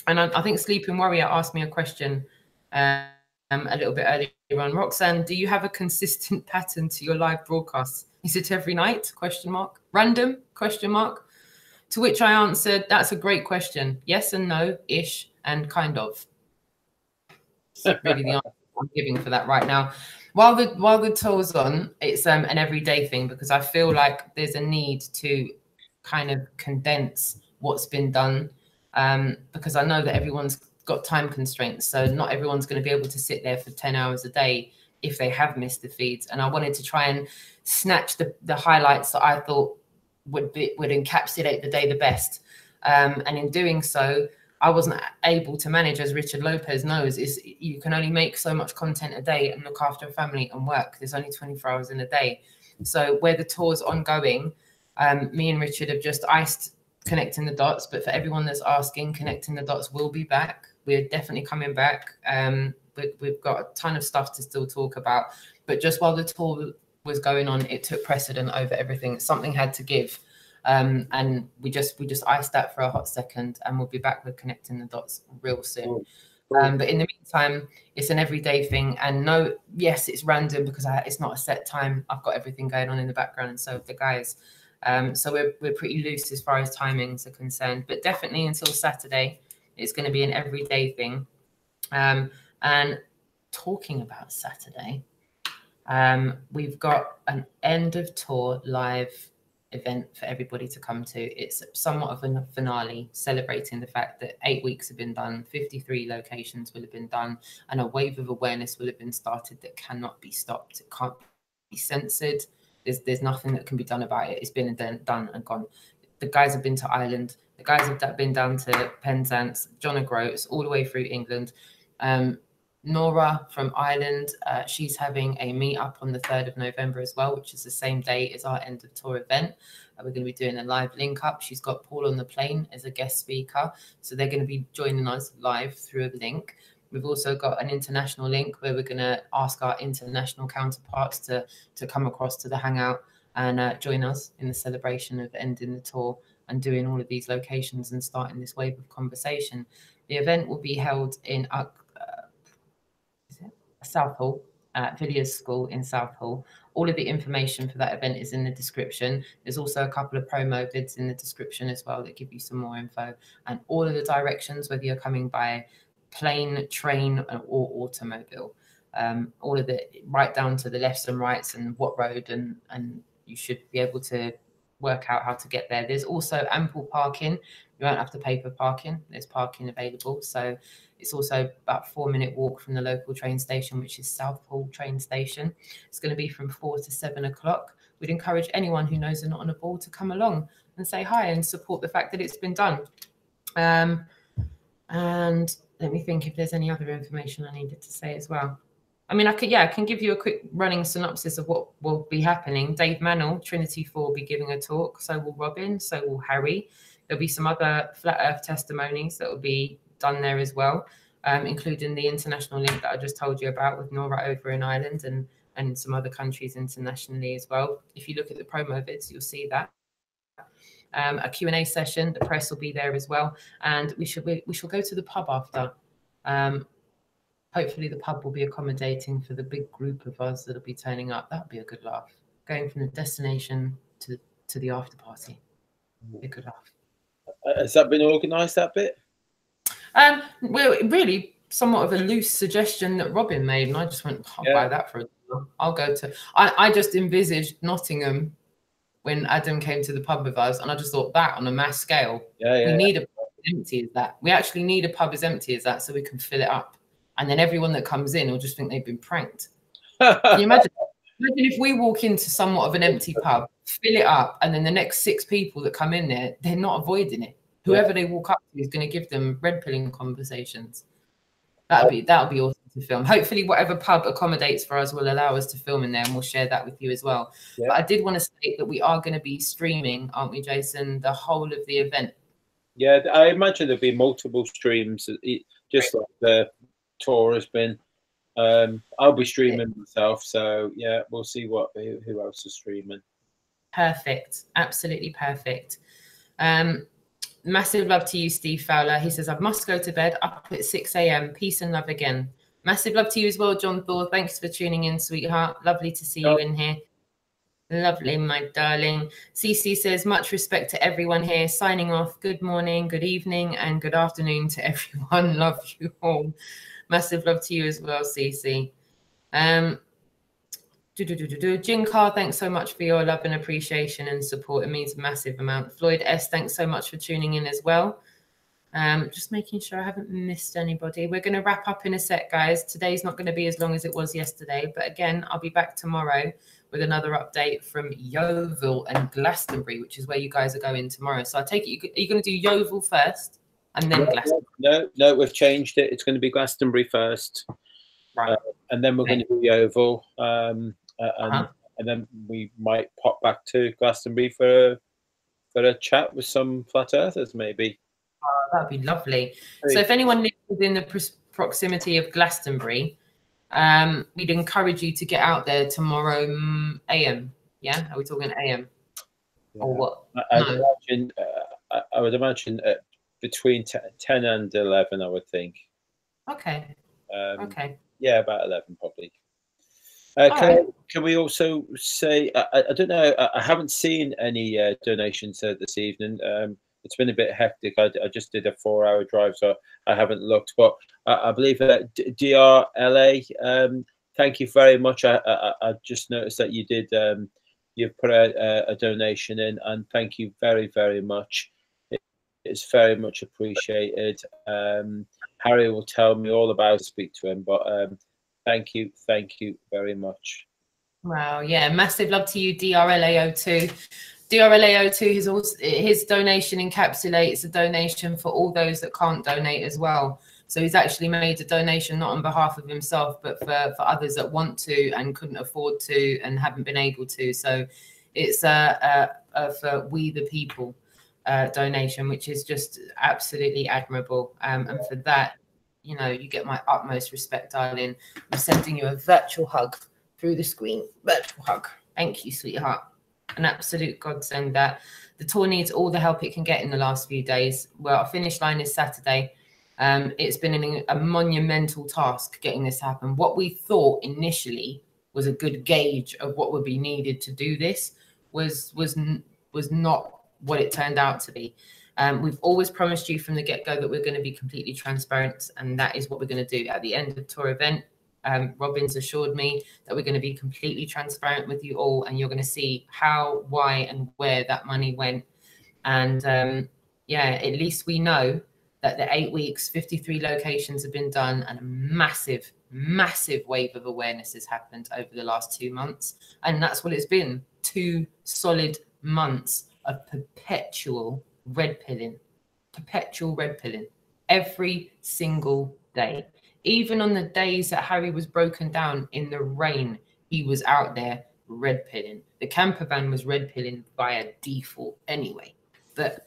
and I think Sleeping Warrior asked me a question a little bit earlier on. Roxanne, do you have a consistent pattern to your live broadcasts? Is it every night? Question mark. Random? Question mark. To which I answered, that's a great question. Yes and no, ish, and kind of. That's really the answer I'm giving for that right now. While the tour's on, it's an everyday thing because I feel like there's a need to kind of condense what's been done because I know that everyone's got time constraints. So not everyone's going to be able to sit there for 10 hours a day if they have missed the feeds. And I wanted to try and snatch the highlights that I thought would encapsulate the day the best. And in doing so, I wasn't able to manage, as Richard Lopez knows, is you can only make so much content a day and look after a family and work. There's only 24 hours in a day. So where the tour's ongoing, me and Richard have just iced Connecting the Dots. But for everyone that's asking, Connecting the Dots will be back. We're definitely coming back. We've got a ton of stuff to still talk about. But just while the tour was going on, it took precedent over everything. Something had to give. And we just iced that for a hot second, and we'll be back with Connecting the Dots real soon. But in the meantime, it's an everyday thing. And no, yes, it's random because it's not a set time. I've got everything going on in the background, and so have the guys. So we're pretty loose as far as timings are concerned. But definitely until Saturday, it's going to be an everyday thing. And talking about Saturday, we've got an end of tour live event for everybody to come to. It's somewhat of a finale, celebrating the fact that 8 weeks have been done, 53 locations will have been done, and a wave of awareness will have been started that cannot be stopped. It can't be censored. There's nothing that can be done about it. It's been done and gone. The guys have been to Ireland. The guys have been down to Penzance, John O'Groats, all the way through England. Nora from Ireland, she's having a meet-up on the 3rd of November as well, which is the same day as our end of tour event. We're going to be doing a live link-up. She's got Paul on the Plane as a guest speaker. So they're going to be joining us live through a link. We've also got an international link where we're going to ask our international counterparts to come across to the hangout and join us in the celebration of ending the tour and doing all of these locations and starting this wave of conversation. The event will be held in Southall, at Villiers School in Southall. All of the information for that event is in the description. There's also a couple of promo vids in the description as well that give you some more info. And all of the directions, whether you're coming by plane, train, or automobile, all of it, right down to the lefts and rights and what road, and you should be able to work out how to get there. There's also ample parking. You won't have to pay for parking. There's parking available. So it's also about a 4-minute walk from the local train station, which is Southall train station. It's going to be from 4 to 7 o'clock. We'd encourage anyone who knows they're not on a ball to come along and say hi and support the fact that it's been done. And let me think if there's any other information I needed to say as well. I mean, I can give you a quick running synopsis of what will be happening. Dave Mannell, Trinity 4, will be giving a talk. So will Robin. So will Harry. There'll be some other Flat Earth testimonies that will be done there as well, including the international link that I just told you about with Nora over in Ireland and and some other countries internationally as well. If you look at the promo vids, you'll see that. A Q&A session, the press will be there as well, and we shall go to the pub after. Hopefully the pub will be accommodating for the big group of us that'll be turning up. That'll be a good laugh. Going from the destination to the after party. Be a good laugh. Has that been organised, that bit? Well, really somewhat of a loose suggestion that Robin made, and I just went, I'll buy that for a dinner. I'll go to. I just envisaged Nottingham when Adam came to the pub with us, and I just thought that on a mass scale. We need a pub as empty as that. We actually need a pub as empty as that so we can fill it up. And then everyone that comes in will just think they've been pranked. Can you imagine? Imagine if we walk into somewhat of an empty pub, fill it up, and then the next 6 people that come in there, they're not avoiding it. Whoever they walk up to is going to give them red pilling conversations. That'll be awesome to film. Hopefully, whatever pub accommodates for us will allow us to film in there, and we'll share that with you as well. Yeah. But I did want to state that we are going to be streaming, aren't we, Jason, the whole of the event? Yeah, I imagine there'll be multiple streams, just like the tour has been. I'll be streaming myself, so yeah, we'll see who else is streaming. Perfect, absolutely perfect. Massive love to you, Steve Fowler. He says, I must go to bed, up at 6 a.m. Peace and love again. Massive love to you as well, John Thor. Thanks for tuning in, sweetheart. Lovely to see you in here. Lovely, my darling. CC says, much respect to everyone here. Signing off. Good morning, good evening, and good afternoon to everyone. Love you all. Massive love to you as well, CC. Jin Carr, thanks so much for your love and appreciation and support. It means a massive amount. Floyd S, thanks so much for tuning in as well. Just making sure I haven't missed anybody. We're going to wrap up in a sec, guys. Today's not going to be as long as it was yesterday, but again, I'll be back tomorrow with another update from Yeovil and Glastonbury, which is where you guys are going tomorrow. So I take it are you going to do Yeovil first and then Glastonbury? No, we've changed it. It's going to be Glastonbury first, right? And then we're going to do Yeovil. And then we might pop back to Glastonbury for a chat with some flat earthers, maybe. Oh, that'd be lovely. So if anyone lives within the proximity of Glastonbury, we'd encourage you to get out there tomorrow AM. Yeah, are we talking AM? Yeah. Or what? I would imagine between 10 and 11, I would think. Okay. Okay. Yeah, about 11 probably. Can we also say, I don't know, I haven't seen any donations this evening. It's been a bit hectic. I just did a 4-hour drive, so I haven't looked. But I believe DRLA, thank you very much. I just noticed that you did, you've put a donation in, and thank you very, very much. It's very much appreciated. Harry will tell me all about it, speak to him, but thank you very much. Wow, yeah, massive love to you, DRLA02. DRLA02, his donation encapsulates a donation for all those that can't donate as well. So he's actually made a donation not on behalf of himself, but for others that want to and couldn't afford to and haven't been able to. So it's for We the People donation, which is just absolutely admirable. And for that, you know, you get my utmost respect, darling. I'm sending you a virtual hug through the screen. Virtual hug. Thank you, sweetheart. An absolute godsend that. The tour needs all the help it can get in the last few days. Well, our finish line is Saturday. It's been a monumental task getting this to happen. What we thought initially was a good gauge of what would be needed to do this was not what it turned out to be. We've always promised you from the get-go that we're going to be completely transparent, and that is what we're going to do at the end of the tour event. Robin's assured me that we're going to be completely transparent with you all, and you're going to see how, why, and where that money went. And yeah, at least we know that the 8 weeks, 53 locations have been done, and a massive, massive wave of awareness has happened over the last 2 months. And that's what it's been, 2 solid months of perpetual red pilling every single day. Even on the days that Harry was broken down in the rain, he was out there red pilling. The camper van was red pilling by default anyway. But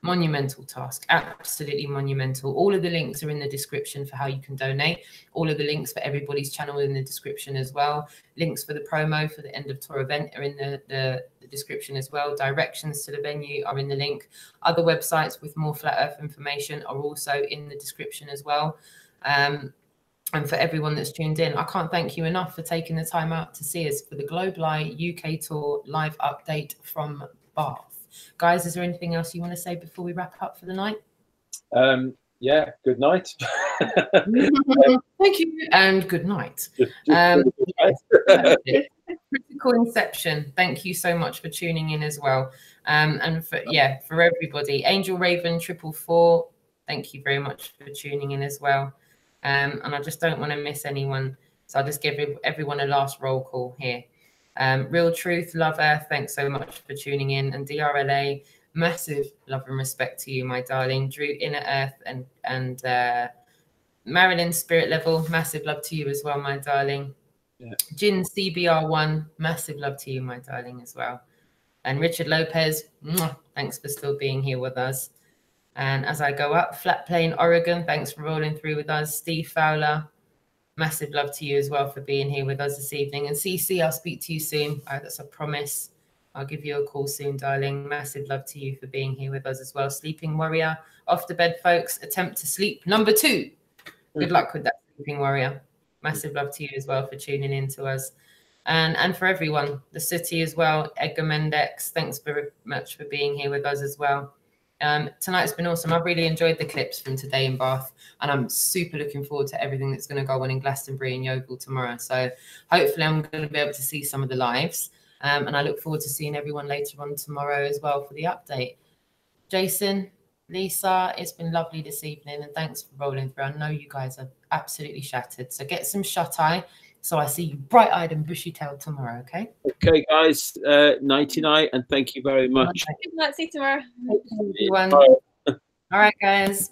Monumental task, absolutely monumental. All of the links are in the description for how you can donate. All of the links for everybody's channel in the description as well. Links for the promo for the end of tour event are in the description as well. Directions to the venue are in the link. Other websites with more flat earth information are also in the description as well. And for everyone that's tuned in, I can't thank you enough for taking the time out to see us for the GlobalEye UK Tour live update from Bath. Guys, is there anything else you want to say before we wrap up for the night? Yeah, good night. Thank you, and good night. Critical Inception, thank you so much for tuning in as well. And for everybody, Angel Raven 444, thank you very much for tuning in as well. And I just don't want to miss anyone, so I'll just give everyone a last roll call here. Real Truth, Love Earth, thanks so much for tuning in. And DRLA, massive love and respect to you, my darling. Drew, Inner Earth, and MARILYN, Spirit Level, massive love to you as well, my darling. Yeah. Jin CBR1, massive love to you, my darling, as well. And Richard Lopez, thanks for still being here with us. And as I go up, Flat Plain, Oregon, thanks for rolling through with us. Steve Fowler, massive love to you as well for being here with us this evening. And CC, I'll speak to you soon. That's a promise. I'll give you a call soon, darling. Massive love to you for being here with us as well. Sleeping Warrior, off the bed, folks. Attempt to sleep #2. Good luck with that, Sleeping Warrior. Massive love to you as well for tuning in to us. And for everyone, the city as well. Edgar Mendex, thanks very much for being here with us as well. Tonight's been awesome. I've really enjoyed the clips from today in Bath, and I'm super looking forward to everything that's going to go on in Glastonbury and Yeovil tomorrow. So hopefully I'm going to be able to see some of the lives, and I look forward to seeing everyone later on tomorrow as well for the update. Jason, Lisa, it's been lovely this evening, and thanks for rolling through. I know you guys are absolutely shattered, so get some shut-eye so I see you bright-eyed and bushy-tailed tomorrow, okay? Okay, guys, nighty-night, and thank you very much. Good night, see you tomorrow. Everyone. All right, guys.